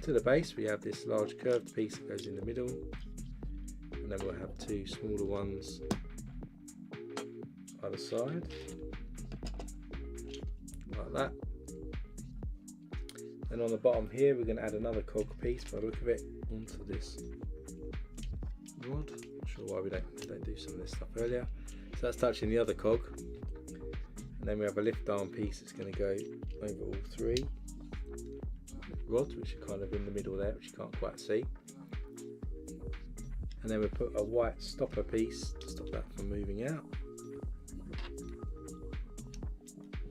to the base, we have this large curved piece that goes in the middle, and then we'll have 2 smaller ones either side, like that. Then on the bottom here we're going to add another cog piece by the look of it onto this rod. Not sure why we don't do some of this stuff earlier. So that's touching the other cog, and then we have a lift arm piece that's going to go over all 3 rods, which are kind of in the middle there, which you can't quite see. And then we put a white stopper piece to stop that from moving out.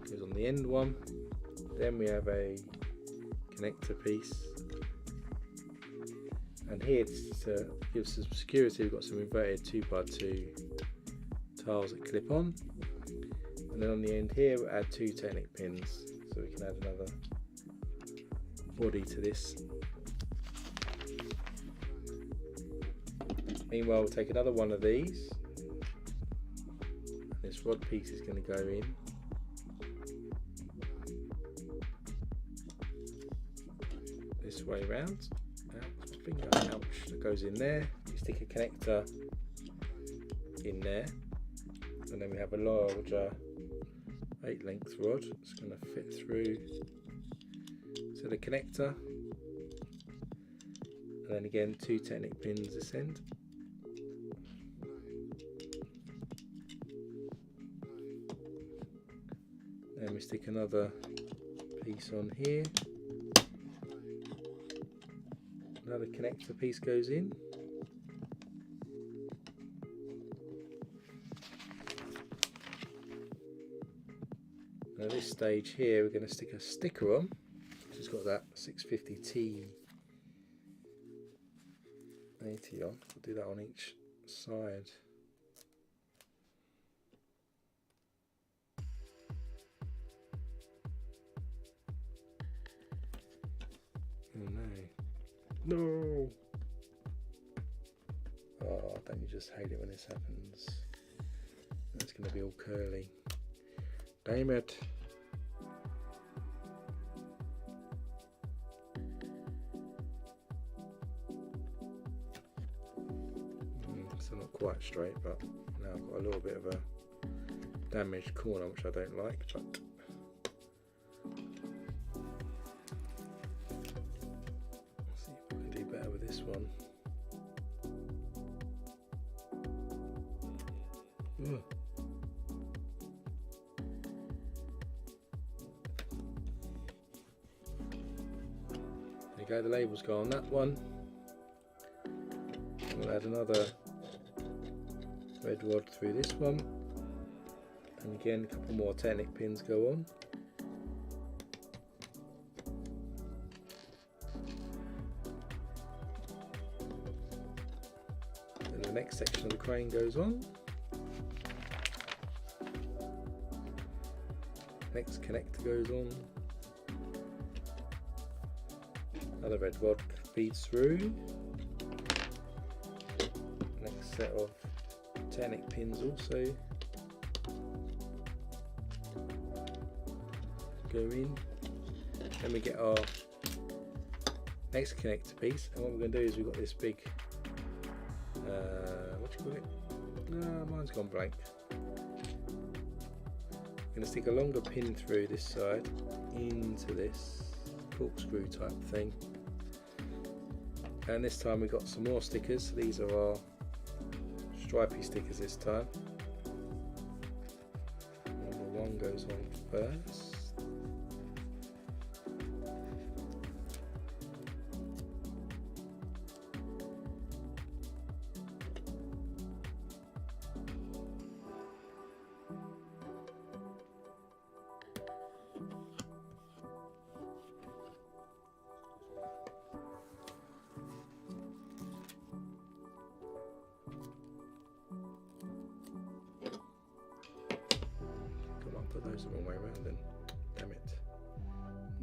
Goes on the end one. Then we have a connector piece, and here to give some security we've got some inverted 2x2 tiles that clip on, and then on the end here we'll add 2 Technic pins, so we can add another body to this. Meanwhile we'll take another one of these, and this rod piece is going to go in this way round. Ouch, that goes in there. You stick a connector in there, and then we have a larger 8 length rod. It's going to fit through to the connector, and then again 2 Technic pins this end. Then we stick another piece on here. Another connector piece goes in. At this stage here, we're going to stick a sticker on, which has got that 650T 80 on. We'll do that on each side. Oh no. No! Oh, don't you just hate it when this happens? It's going to be all curly. Damn it. So not quite straight, but now I've got a little bit of a damaged corner which I don't like. Let's see if I can do better with this one. Ugh. There you go, the labels go on that one. We'll add another red rod through this one, and again a couple more Technic pins go on. Then the next section of the crane goes on. Next connector goes on. Another red rod feeds through. Next set of Technic pins also go in. Then we get our next connector piece, and what we're going to do is we've got this big what do you call it? No, mine's gone blank. I'm going to stick a longer pin through this side into this corkscrew type thing, and this time we got some more stickers. These are our stripy stickers this time. Number 1 goes on first. Put those the wrong way around then. Damn it.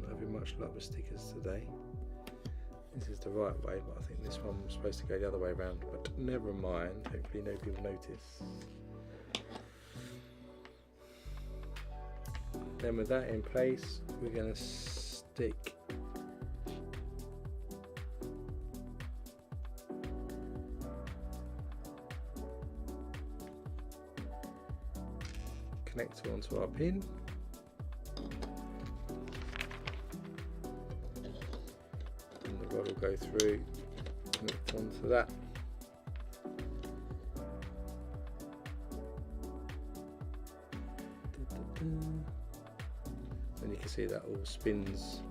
Not having much luck with stickers today. This is the right way, but I think this one was supposed to go the other way around, but never mind. Hopefully nobody will notice. Then with that in place, we're going to stick connector onto our pin, and the rod will go through, connect onto that. And you can see that all spins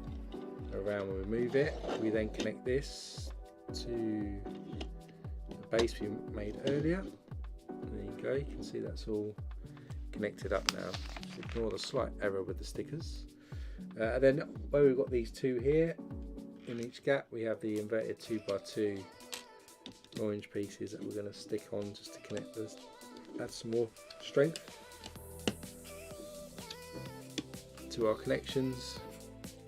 around when we move it. We then connect this to the base we made earlier. There you go, you can see that's all connected up now. Just ignore the slight error with the stickers. And then where we've got these two here, in each gap we have the inverted 2x2 orange pieces that we're going to stick on just to connect this, add some more strength to our connections.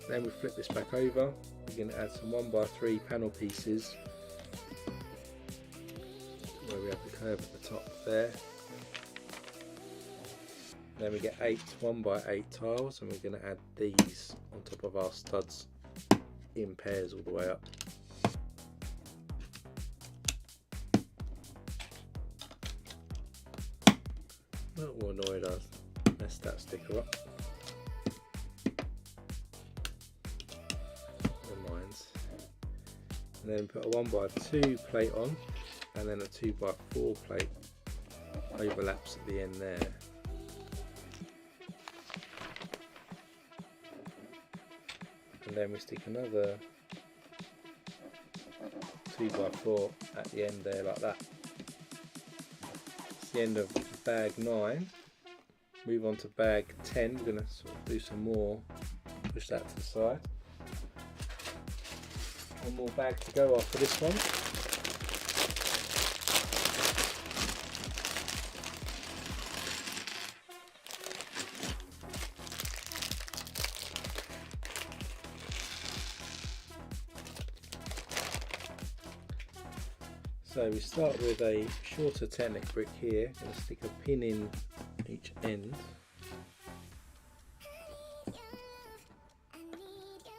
Then we flip this back over, we're going to add some 1x3 panel pieces where we have the curve at the top there. Then we get 8 1x8 tiles, and we're going to add these on top of our studs in pairs all the way up. Well, annoyed I messed that sticker up. Never mind. And then put a 1x2 plate on, and then a 2x4 plate overlaps at the end there. And then we stick another 2x4 at the end there like that. It's the end of bag 9. Move on to bag 10. We're going to sort of do some more, push that to the side. One more bag to go after this one. So we start with a shorter technic brick here, going to stick a pin in each end.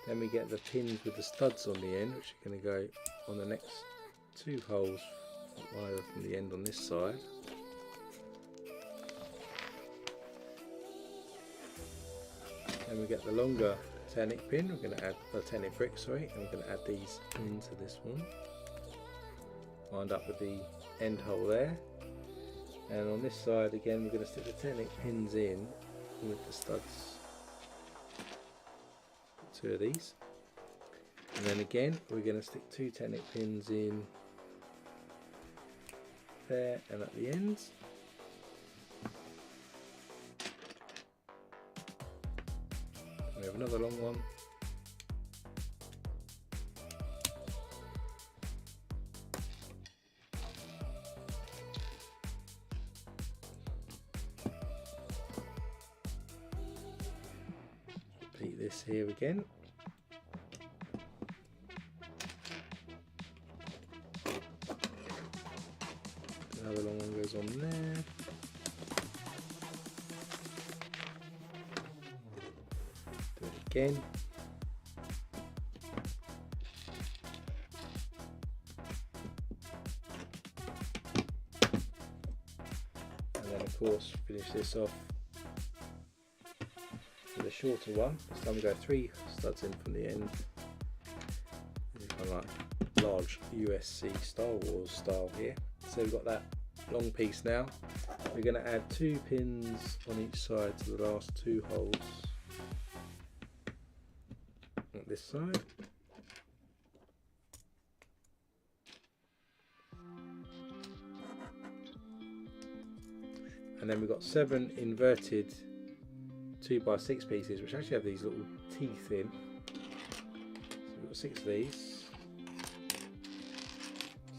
Then we get the pins with the studs on the end, which are going to go on the next 2 holes, one over from the end on this side. Then we get the longer technic pin, we're going to add the technic brick, sorry, and we're going to add these into this one. Wind up with the end hole there, and on this side again we're going to stick the technic pins in with the studs, 2 of these, and then again we're going to stick 2 technic pins in there and at the ends. We have another long one. Repeat this here again. Another long one goes on there. Do it again. And then of course finish this off with a shorter one. This time we go 3 studs in from the end. This is kind of like large USC Star Wars style here. So we've got that long piece now. We're going to add 2 pins on each side to the last 2 holes on this side. And then we've got 7 inverted 2x6 pieces, which actually have these little teeth in. So we've got 6 of these.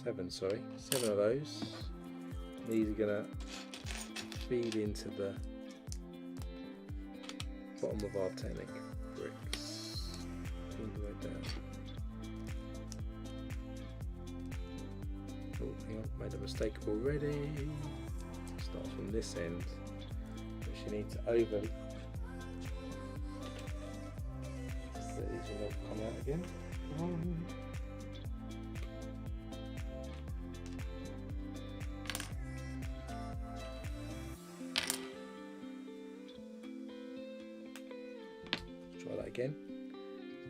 7 of those. These are going to feed into the bottom of our technic bricks all the way down. Oh, hang on, made a mistake already. Start from this end, which you need to over. So these will not come out again. Try that again.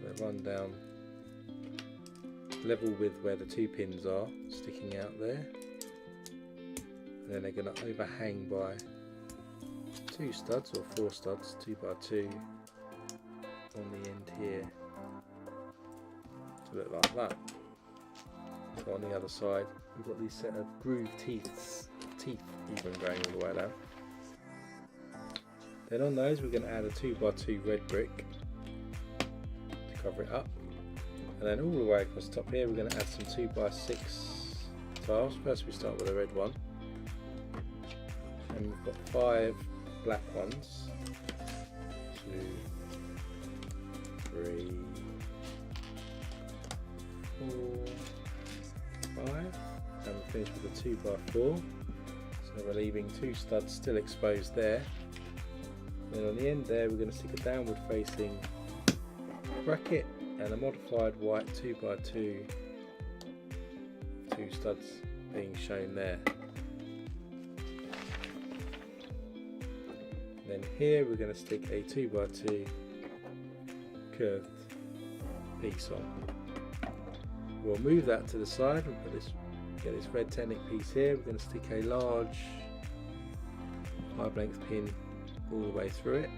So they run down level with where the 2 pins are sticking out there, and then they're going to overhang by 2 studs or 4 studs, 2x2 on the end here to look like that. So on the other side we've got these set of groove teeth even going all the way down. Then on those we're going to add a 2x2 red brick to cover it up, and then all the way across the top here we're going to add some 2x6 tiles. First we start with a red one, and we've got 5 black ones, 2, 3, 4, 5, and we finish with a 2x4. So we're leaving 2 studs still exposed there. Then on the end there we're going to stick a downward facing bracket and a modified white 2x2, 2 studs being shown there. then here we're going to stick a 2x2 curved piece on. We'll move that to the side and get this red Technic piece here. We're going to stick a large 5 length pin all the way through it,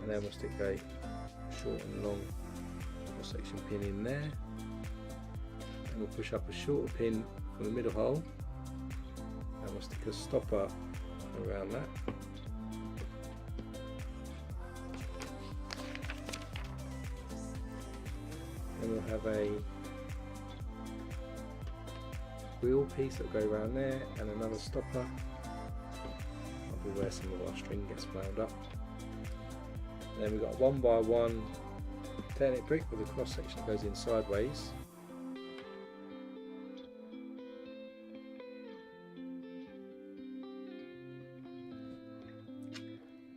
and then we'll stick a short and long cross section pin in there, and we'll push up a shorter pin from the middle hole, and we'll stick a stopper around that. And we'll have a wheel piece that will go around there, and another stopper. That'll be where some of our string gets wound up. And then we've got a 1x1 Technic brick with a cross section that goes in sideways.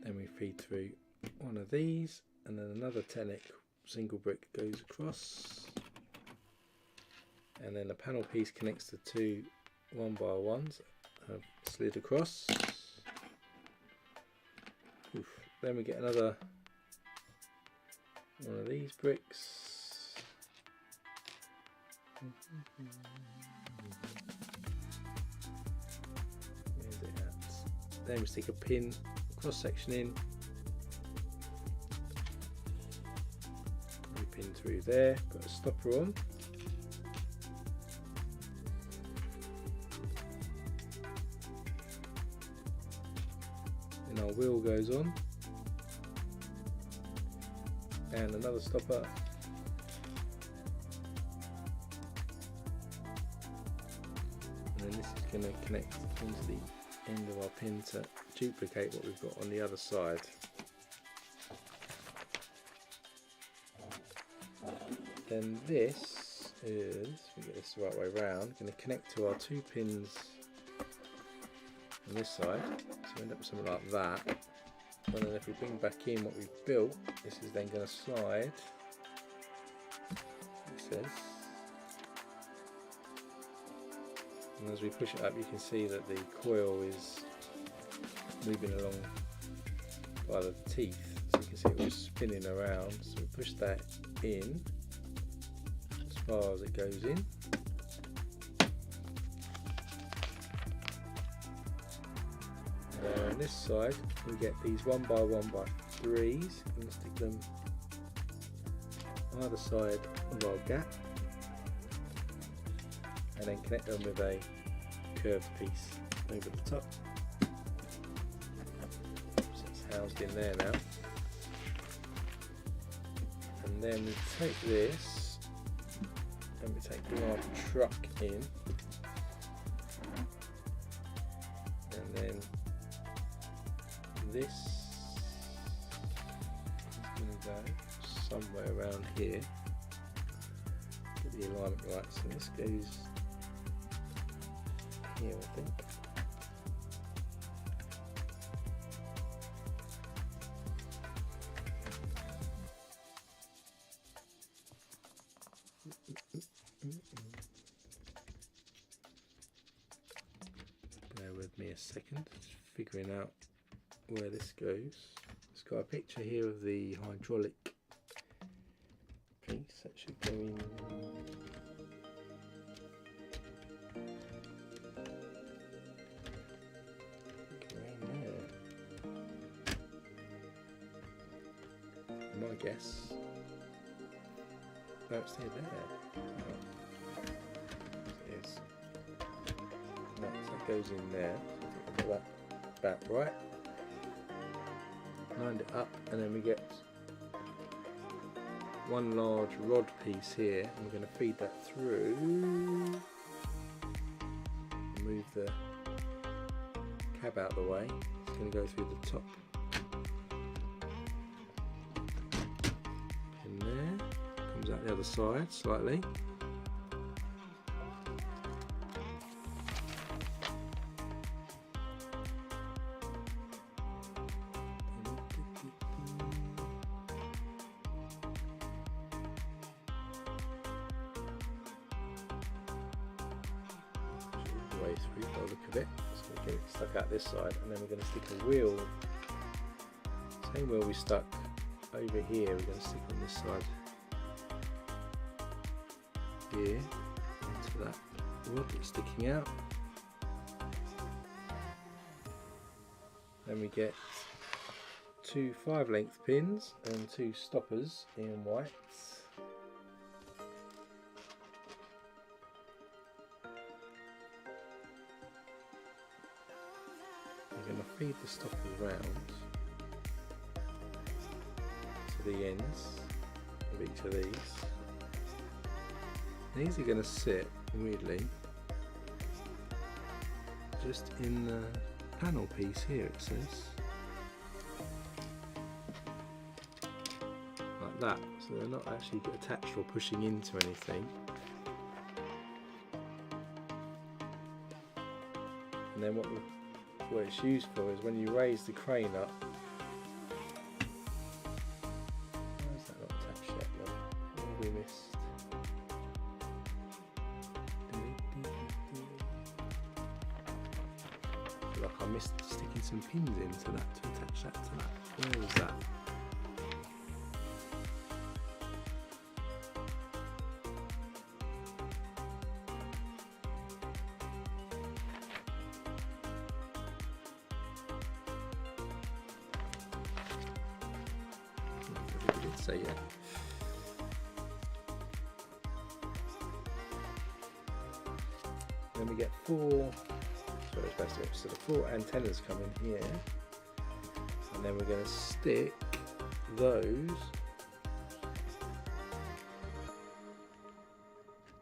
Then we feed through one of these, and then another Technic single brick goes across, and then a panel piece connects the two 1x1s slid across. Oof. Then we get another one of these bricks, where's it at? Then we stick a pin cross section in, pin through there, put a stopper on, and our wheel goes on, and another stopper, and then this is going to connect into the end of our pin to duplicate what we've got on the other side. Then this is, if we get this the right way round, going to connect to our 2 pins on this side, so we end up with something like that. And then if we bring back in what we've built, this is then going to slide, it says, and as we push it up you can see that the coil is moving along by the teeth, so you can see it was spinning around. So we push that in as far as it goes in, and on this side we get these 1x1x3s. We're going to stick them either side of our gap and then connect them with a curved piece over the top. So it's housed in there now, and then we take this and we take our truck in, and then this is going to go somewhere around here. Get the alignment right, so this goes here, I think. Bear with me a second, just figuring out where this goes. It's got a picture here of the hydraulic piece that should go in. Around there. My guess. No, it's near there. Oh. It is. Right, so it goes in there. So that about right. Lined it up, and then we get one large rod piece here, and we're going to feed that through. Move the cab out of the way. It's going to go through the top in there. Comes out the other side slightly. Way through by the look of it. So get it stuck out this side, and then we're going to stick a wheel, same wheel we stuck over here, we're going to stick on this side here into that rod that's sticking out. Then we get 2 5-length pins and 2 stoppers in white. We're going to feed the stoppers round to the ends of each of these. These are going to sit, weirdly, just in the panel piece here, it says. Like that, so they're not actually attached or pushing into anything. And then what it's used for is when you raise the crane up. Why is that not attached yet though? What have we missed? I feel like I missed sticking some pins into that to attach that to that. Where was that? I did say yeah. Then we get 4. So the 4 antennas come in here, and then we're going to stick those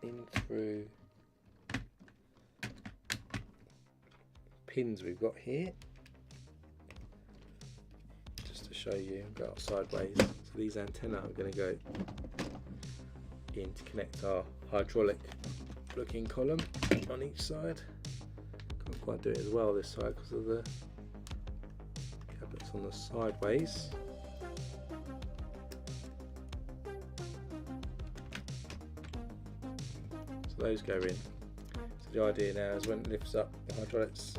in through pins we've got here, just to show you. Go out sideways. So these antennae are going to go in to connect our hydraulic looking column on each side. Can't quite do it as well this side because of the cabinets on the sideways. So those go in. So the idea now is when it lifts up, the hydraulics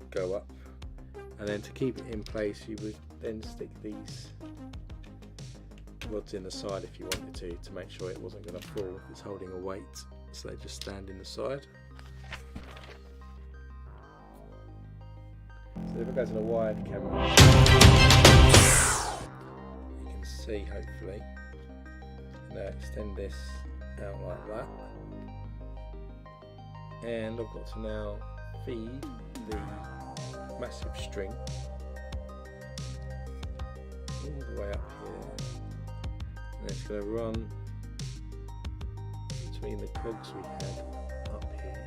go up, and then to keep it in place you would then stick these rods in the side if you wanted to make sure it wasn't going to fall if it's holding a weight, so they just stand in the side. So if I go to the wide camera, you can see hopefully. Now extend this out like that, and I've got to now feed the massive string all the way up here, and it's going to run between the cogs we had up here.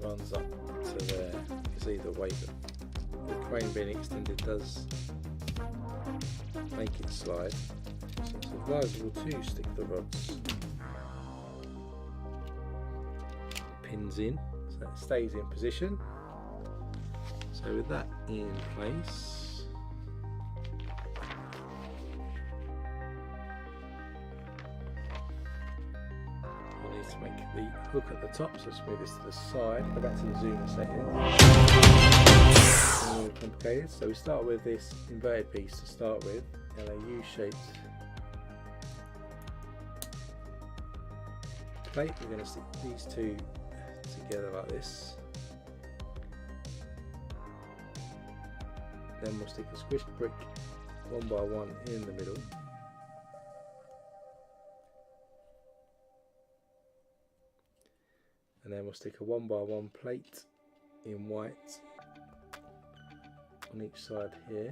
Runs up to there. You see the weight of the crane being extended does make it slide, so it's advisable to stick the rods, pins in, so it stays in position. So with that in place, to make the hook at the top, so let's move this to the side. Go back to the zoom a second. More complicated. So we start with this inverted piece to start with, and a U-shaped plate. We're going to stick these two together like this. Then we'll stick a squished brick 1 by 1 in the middle. And then we'll stick a 1 by 1 plate in white on each side here.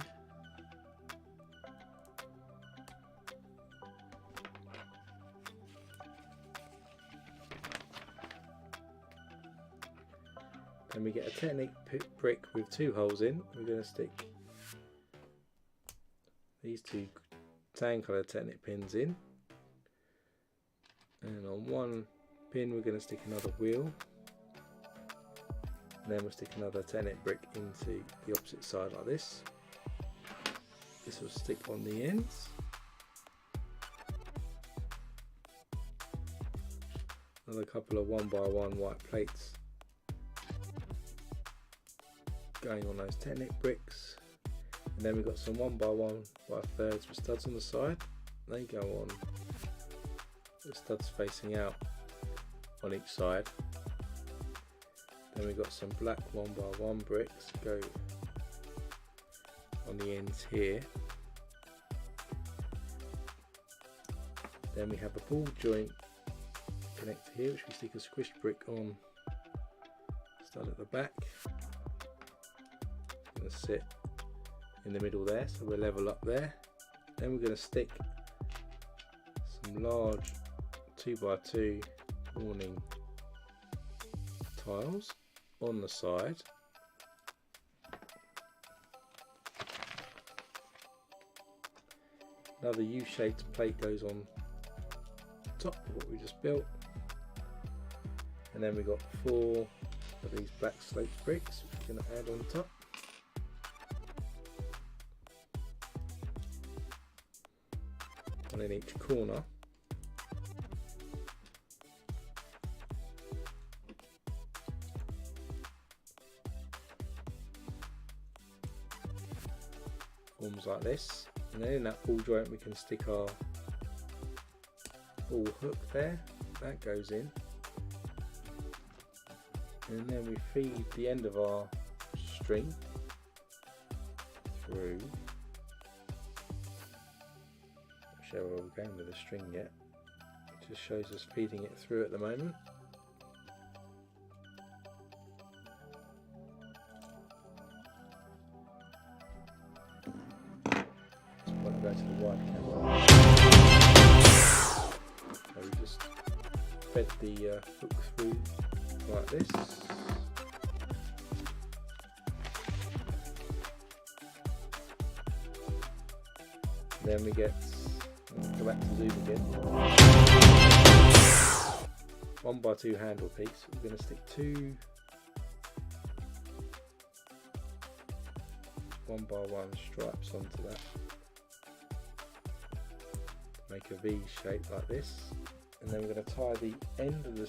Then we get a Technic brick with 2 holes in. We're going to stick these 2 tan colour Technic pins in, and on on one pin we're going to stick another wheel, and then we'll stick another 10-inch brick into the opposite side like this. This will stick on the ends. Another couple of 1x1 white plates going on those 10-inch bricks, and then we've got some 1x1 by thirds with studs on the side. They go on the studs facing out on each side. Then we've got some black 1x1 bricks go on the ends here. Then we have a ball joint connector here, which we stick a squished brick on stud at the back. Going to sit in the middle there, so we're level up there. Then we're going to stick some large 2x2 awning tiles on the side. Another U-shaped plate goes on top of what we just built, and then we've got 4 of these black sloped bricks which we're going to add on top. One in each corner. Forms like this, and then in that ball joint we can stick our ball hook there. That goes in, and then we feed the end of our string through. Not sure where we're going with the string yet. It just shows us feeding it through at the moment. Go to the wide camera. So we just fed the hook through like this. Then we get, go back to zoom again, 1x2 handle piece. We're going to stick 2 1x1 stripes onto that. Make a V shape like this, and then we're going to tie the end of the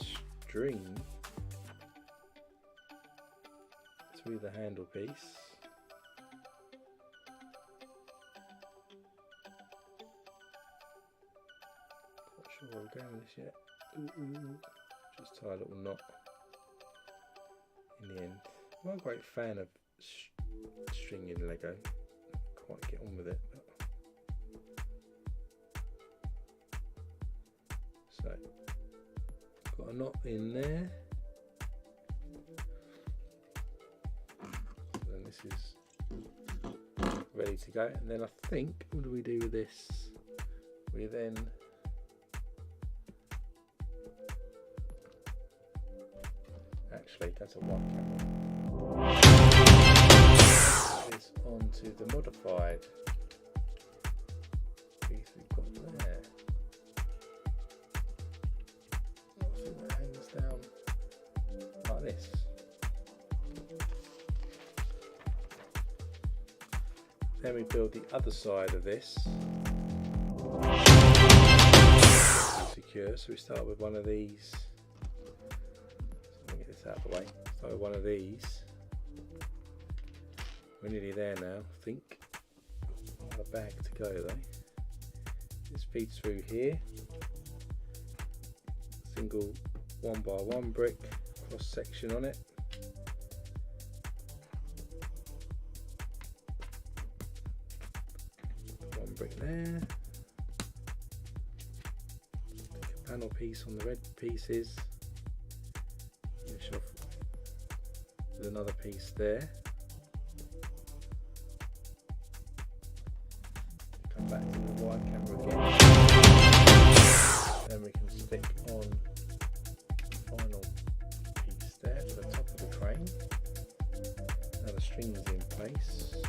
string through the handle piece. Not sure where we're going with this yet. Just tie a little knot in the end. I'm not a great fan of string in Lego. Quite get on with it. So, got a knot in there. Then this is ready to go. And then I think, what do we do with this? We then actually, that's a one camera. This onto the modified piece we've got there. That hangs down like this. Then we build the other side of this. Secure, so we start with one of these. So let me get this out of the way. Start with one of these. We're nearly there now, I think. Got a bag to go though. This feeds through here. Single 1x1 brick, cross section on it. One brick there. Take a panel piece on the red pieces. Finish off with another piece there. Come back to the wide camera again. Then we can stick on the final piece there to the top of the crane. Now the string is in place.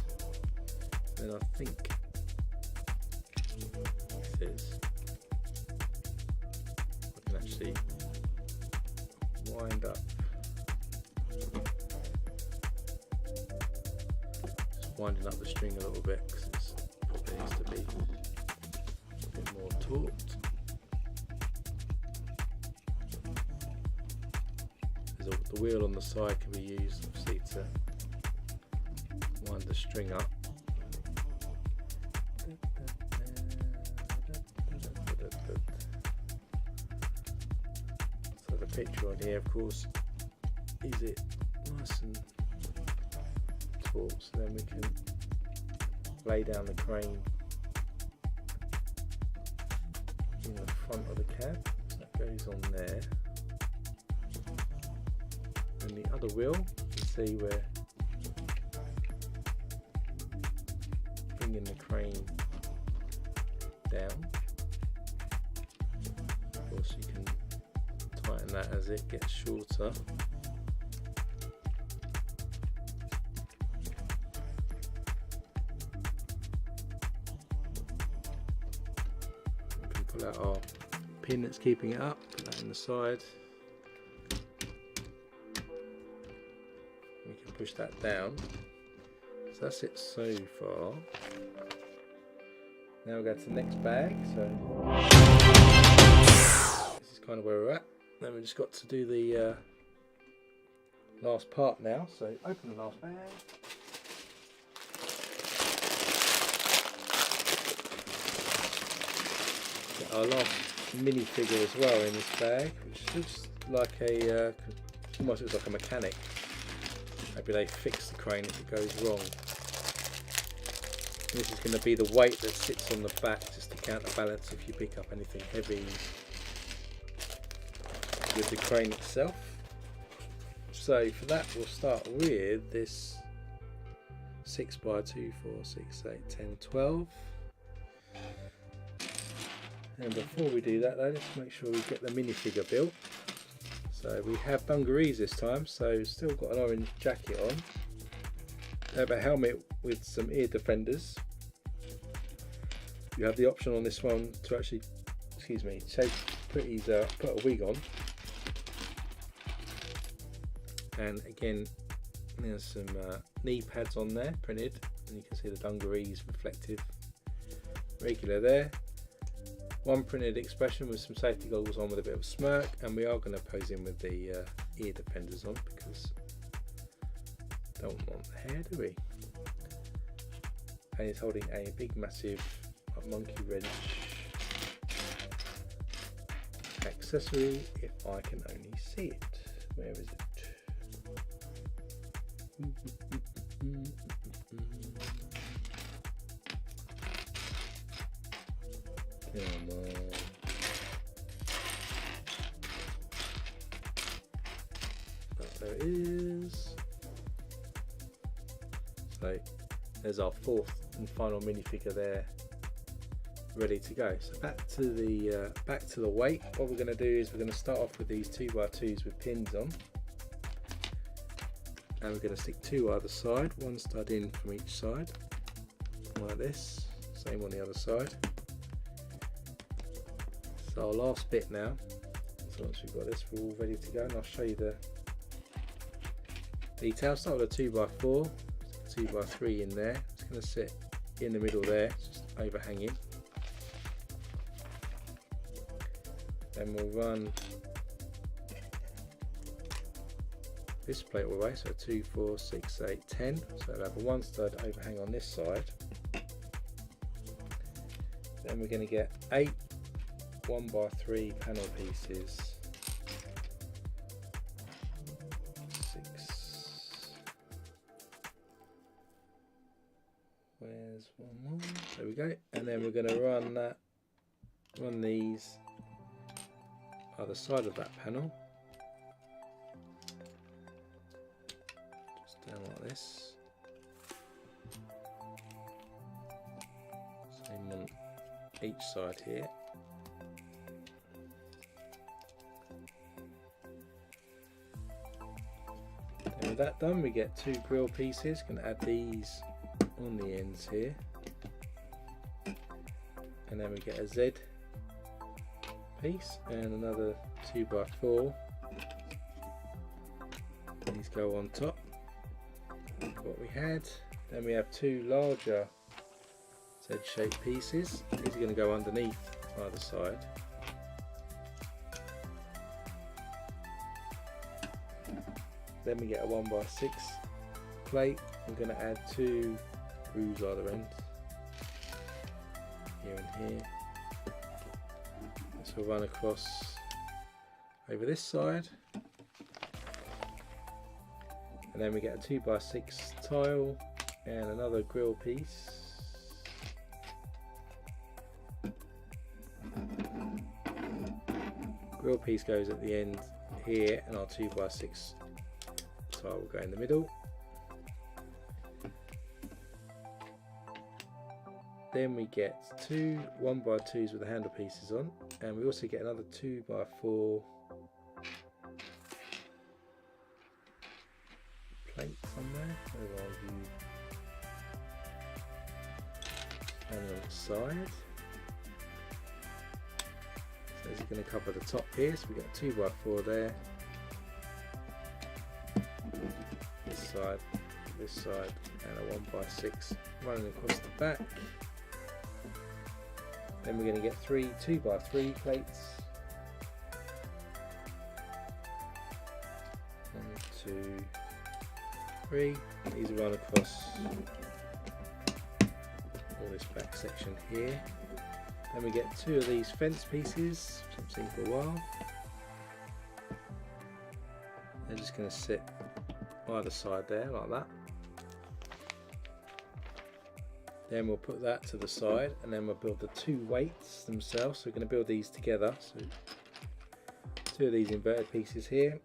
Then I think this is, I can actually up. Just winding up the string a little bit because it probably needs to be a bit more taut. The wheel on the side can be used obviously to wind the string up. So the picture on here, of course, is it nice and taut, so then we can lay down the crane in the front of the cab. So that goes on there. And the other wheel, you can see we're bringing the crane down. Of course, you can tighten that as it gets shorter. We can pull out our pin that's keeping it up, put that in the side. We can push that down. So that's it so far. Now we'll go to the next bag. So this is kind of where we're at. Then we've just got to do the last part now. So open the last bag. Get our last minifigure as well in this bag, which looks like a almost looks like a mechanic. Maybe they fix the crane if it goes wrong. This is going to be the weight that sits on the back just to counterbalance if you pick up anything heavy with the crane itself. So for that we'll start with this 6x2, 4, 6, 8, 10, 12. And before we do that though, let's make sure we get the minifigure built. So we have dungarees this time, so still got an orange jacket on. I have a helmet with some ear defenders. You have the option on this one to actually, put a wig on. And again, there's some knee pads on there printed, and you can see the dungarees reflective regular there. One printed expression with some safety goggles on with a bit of a smirk, and we are going to pose in with the ear defenders on because don't want the hair, do we? And he's holding a big massive monkey wrench accessory, if I can only see it. Where is it? Come on. There it is. So there's our fourth and final minifigure there, ready to go. So back to the weight. What we're going to do is we're going to start off with these 2x2s with pins on, and we're going to stick two either side, one stud in from each side like this, same on the other side. So our last bit now, so once we've got this we're all ready to go, and I'll show you the details. Start with a 2x4, 2x3 in there. It's going to sit in the middle there, just overhanging. Then we'll run this plate all the way, so 2, 4, 6, 8, 10. So we'll have a one stud overhang on this side. Then we're going to get 8 1x3 panel pieces. 6. Where's one more? There we go. And then we're going to run these either side of that panel, just down like this. Same on each side here. And with that done, we get 2 grill pieces. Going to add these on the ends here, and then we get a Z piece and another 2x4 These go on top, what we had. Then we have two larger Z-shaped pieces. These are going to go underneath either side. Then we get a 1x6 plate. I'm going to add two grooves either end, here and here. This will run across over this side. And then we get a 2x6 tile and another grill piece. Grill piece goes at the end here, and our 2x6 tile will go in the middle. Then we get two 1x2s with the handle pieces on, and we also get another 2x4 plate on there. Where are you? And on the side. So this is going to cover the top here. So we got a 2x4 there. This side, and a 1x6 running across the back. Then we're going to get three 2x3 plates. 1, 2, 3. These run across all this back section here. Then we get two of these fence pieces, which I've seen for a while. They're just going to sit either side there like that. Then we'll put that to the side, and then we'll build the two weights themselves. So we're going to build these together. So two of these inverted pieces here.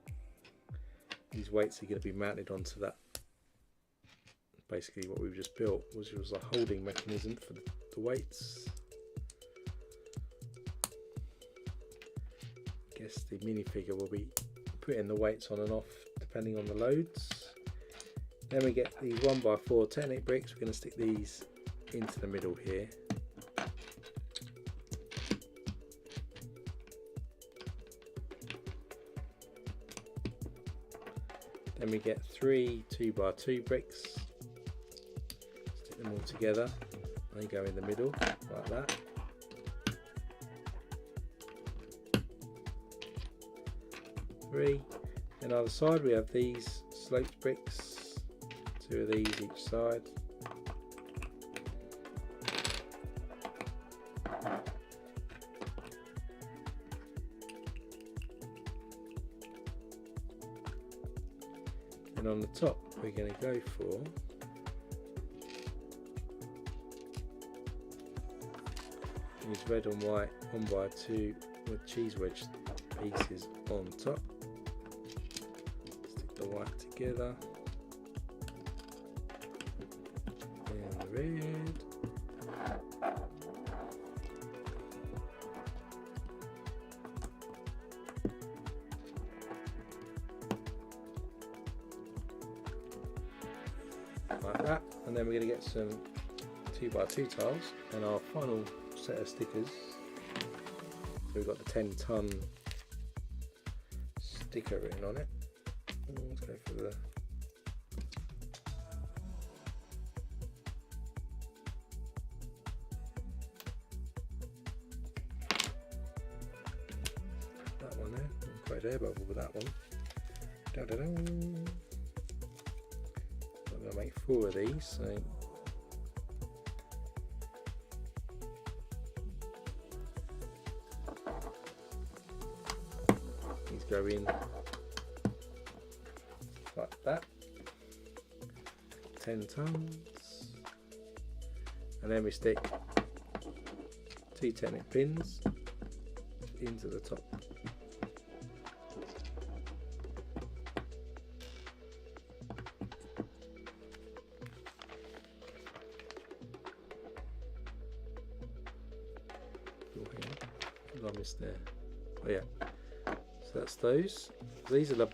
These weights are going to be mounted onto that. Basically what we've just built was a holding mechanism for the weights. I guess the minifigure will be putting the weights on and off depending on the loads. Then we get these 1x4 Technic bricks. We're going to stick these into the middle here. Then we get three 2x2 bricks. Stick them all together. They go in the middle like that. Three. Then either side we have these sloped bricks. Two of these each side. And on the top we're going to go for these red and white 1x2 with cheese wedge pieces on top. Stick the white together and the red. Like that, and then we're going to get some 2x2 tiles and our final set of stickers. So we've got the 10-ton sticker written on it. Let's go for the that one there. Quite air bubble with that one. Da -da -da. I'm going to make 4 of these, so these go in like that, 10 tons, and then we stick 2 Technic pins into the top. I missed there. Oh yeah, so that's those. So these are the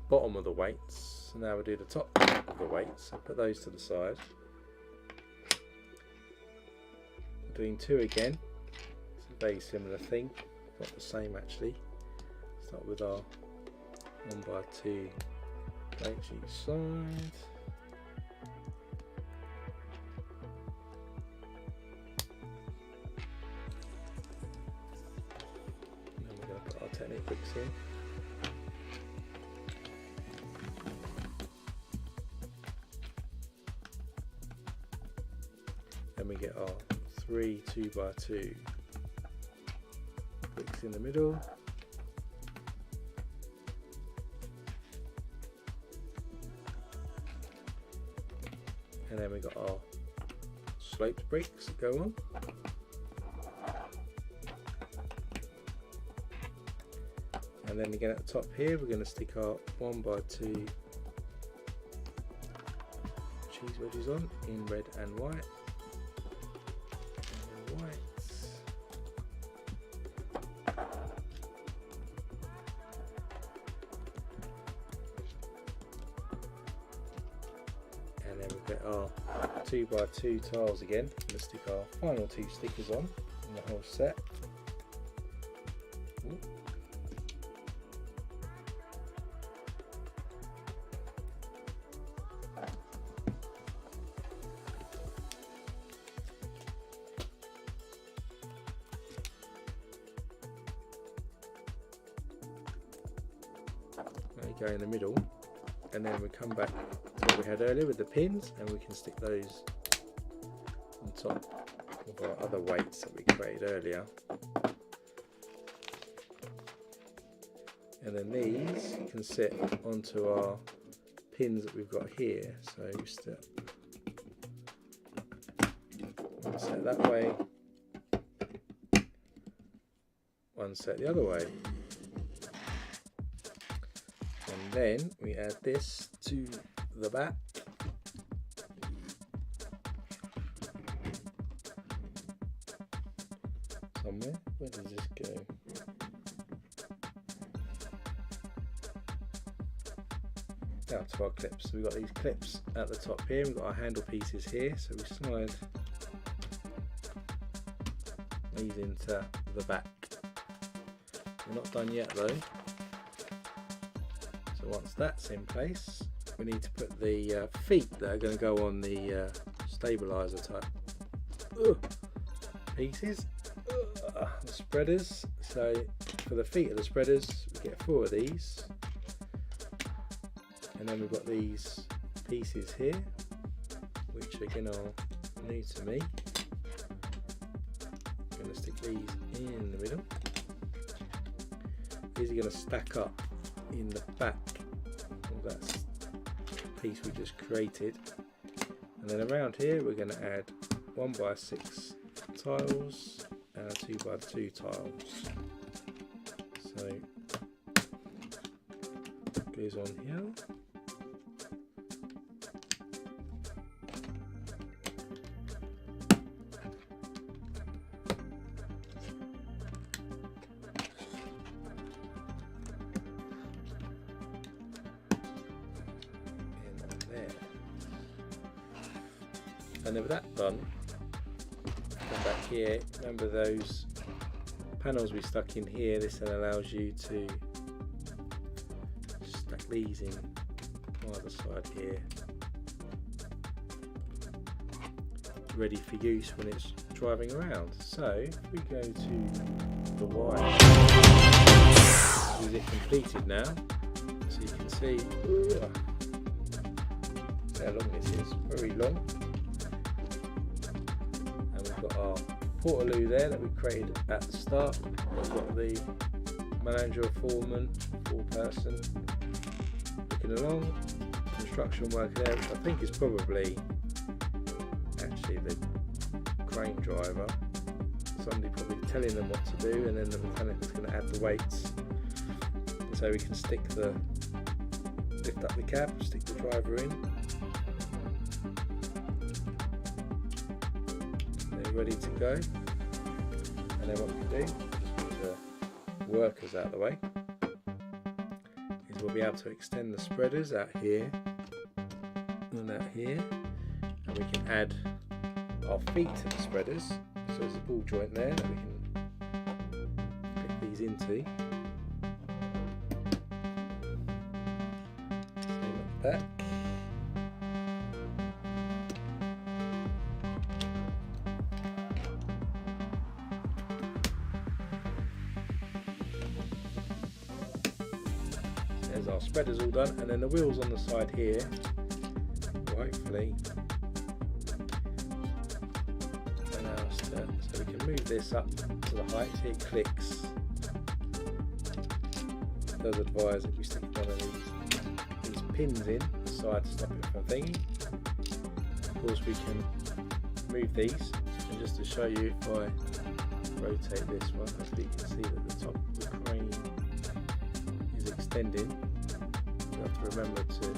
bottom of the weights. So now we'll do the top of the weights. So put those to the side. We're doing 2 again. It's a very similar thing, not the same actually. Start with our 1x2 plates each side. And then we're going to put our Technic bricks in. Then we get our 3 2x2 bricks in the middle. And then we got our sloped bricks that go on. And then again at the top here we're going to stick our 1x2 cheese wedges on in red and white. And then we've got our 2x2 tiles again. We'll stick our final 2 stickers on in the whole set. Ooh. There you go in the middle, and then we come back to what we had earlier with the pins, and we can stick those on top of our other weights that we created earlier. And then these can sit onto our pins that we've got here. So we step one set that way, one set the other way. And then we add this to the back. Somewhere. Where does this go? Out to our clips. So we've got these clips at the top here. We've got our handle pieces here. So we slide these into the back. We're not done yet though. So once that's in place, we need to put the feet that are going to go on the stabilizer type pieces, the spreaders. So for the feet of the spreaders, we get 4 of these, and then we've got these pieces here, which again are new to me. I'm going to stick these in the middle. These are going to stack up in the back of that piece we just created, and then around here we're going to add 1x6 tiles and a 2x2 tiles. So goes on here. And then with that done, come back here. Remember those panels we stuck in here? This then allows you to stack these in on either side here, ready for use when it's driving around. So if we go to the white, this is it completed now. So you can see how long this is, very long. Got our portaloo there that we created at the start. We've got the manager, foreman, 4-person looking along, construction work there, which I think is probably actually the crane driver. Somebody probably telling them what to do, and then the mechanic is going to add the weights. And so we can lift up the cab, stick the driver in. Ready to go, and then what we can do, just put the workers out of the way, is we'll be able to extend the spreaders out here and out here, and we can add our feet to the spreaders. So there's a ball joint there that we can click these into. Same at the back. There's our spreaders all done, and then the wheels on the side here will hopefully allow us to, so we can move this up to the height. Here it clicks. It does advise that we stick one of these pins in the side to stop it from thingy. Of course we can move these, and just to show you, if I rotate this one, hopefully you can see that the top of the crane is extending. You have to remember to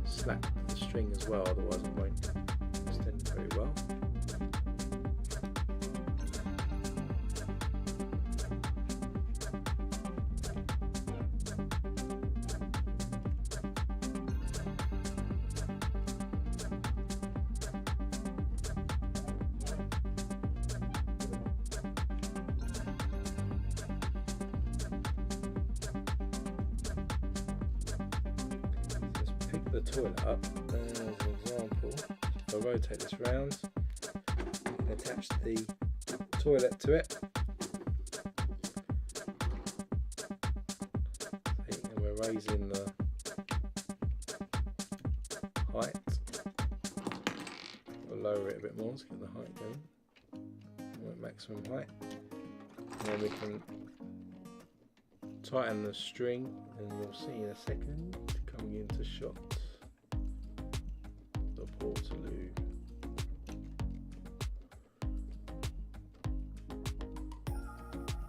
slap the string as well, otherwise it won't extend very well. The toilet up as an example. If I rotate this round, you can attach the toilet to it, and we're raising the height. We'll lower it a bit more to get the height going. We're at maximum height, and then we can tighten the string, and you'll see in a second coming into shot the Portaloo.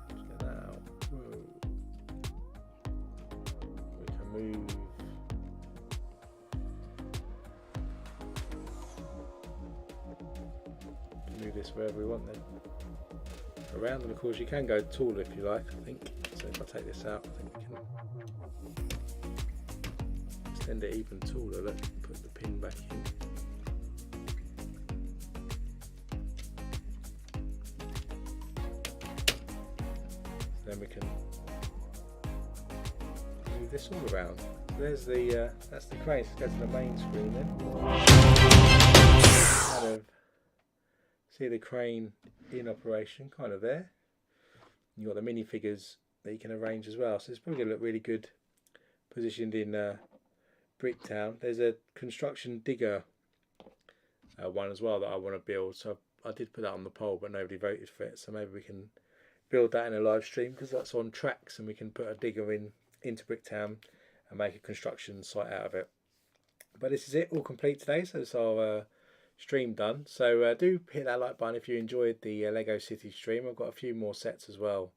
Check that out. Whoa. We can move this wherever we want then. Around, and of course you can go taller if you like, I think. So if I take this out, I think we can extend it even taller. Look, put the pin back in. So then we can move this all around. So there's the that's the crane. So go to the main screen then. Kind of see the crane in operation, kind of there. You've got the minifigures that you can arrange as well, so it's probably going to look really good positioned in Bricktown. There's a construction digger one as well that I want to build, so I did put that on the poll but nobody voted for it, so maybe we can build that in a live stream because that's on tracks and we can put a digger into Bricktown and make a construction site out of it. But this is it, all complete today, so it's our stream done. So do hit that like button if you enjoyed the Lego City stream. I've got a few more sets as well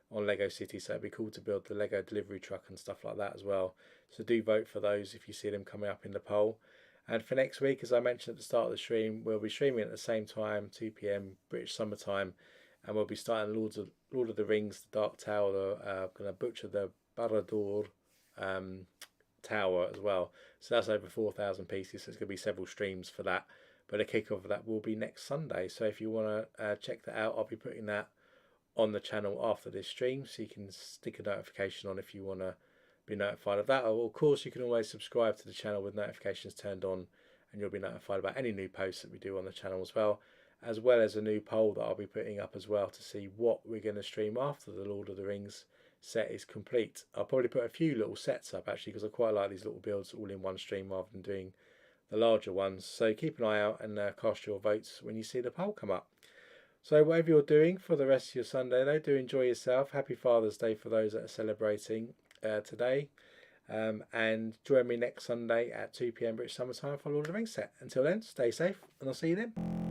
on Lego City, so it'd be cool to build the Lego delivery truck and stuff like that as well. So do vote for those if you see them coming up in the poll. And for next week, as I mentioned at the start of the stream, we'll be streaming at the same time, 2 PM British summertime, and we'll be starting Lord of the Rings, the Dark Tower. Gonna butcher the Barad-dûr tower as well. So that's over 4,000 pieces. So it's gonna be several streams for that. But a kick-off of that will be next Sunday. So if you want to check that out, I'll be putting that on the channel after this stream, so you can stick a notification on if you want to be notified of that. Or of course you can always subscribe to the channel with notifications turned on, and you'll be notified about any new posts that we do on the channel as well as a new poll that I'll be putting up as well to see what we're going to stream after the Lord of the Rings set is complete. I'll probably put a few little sets up actually, because I quite like these little builds all in one stream rather than doing the larger ones. So keep an eye out and cast your votes when you see the poll come up. So whatever you're doing for the rest of your Sunday though, do enjoy yourself. Happy Father's Day for those that are celebrating today. And join me next Sunday at 2 PM British summertime for Lord of the Rings set. Until then, stay safe and I'll see you then.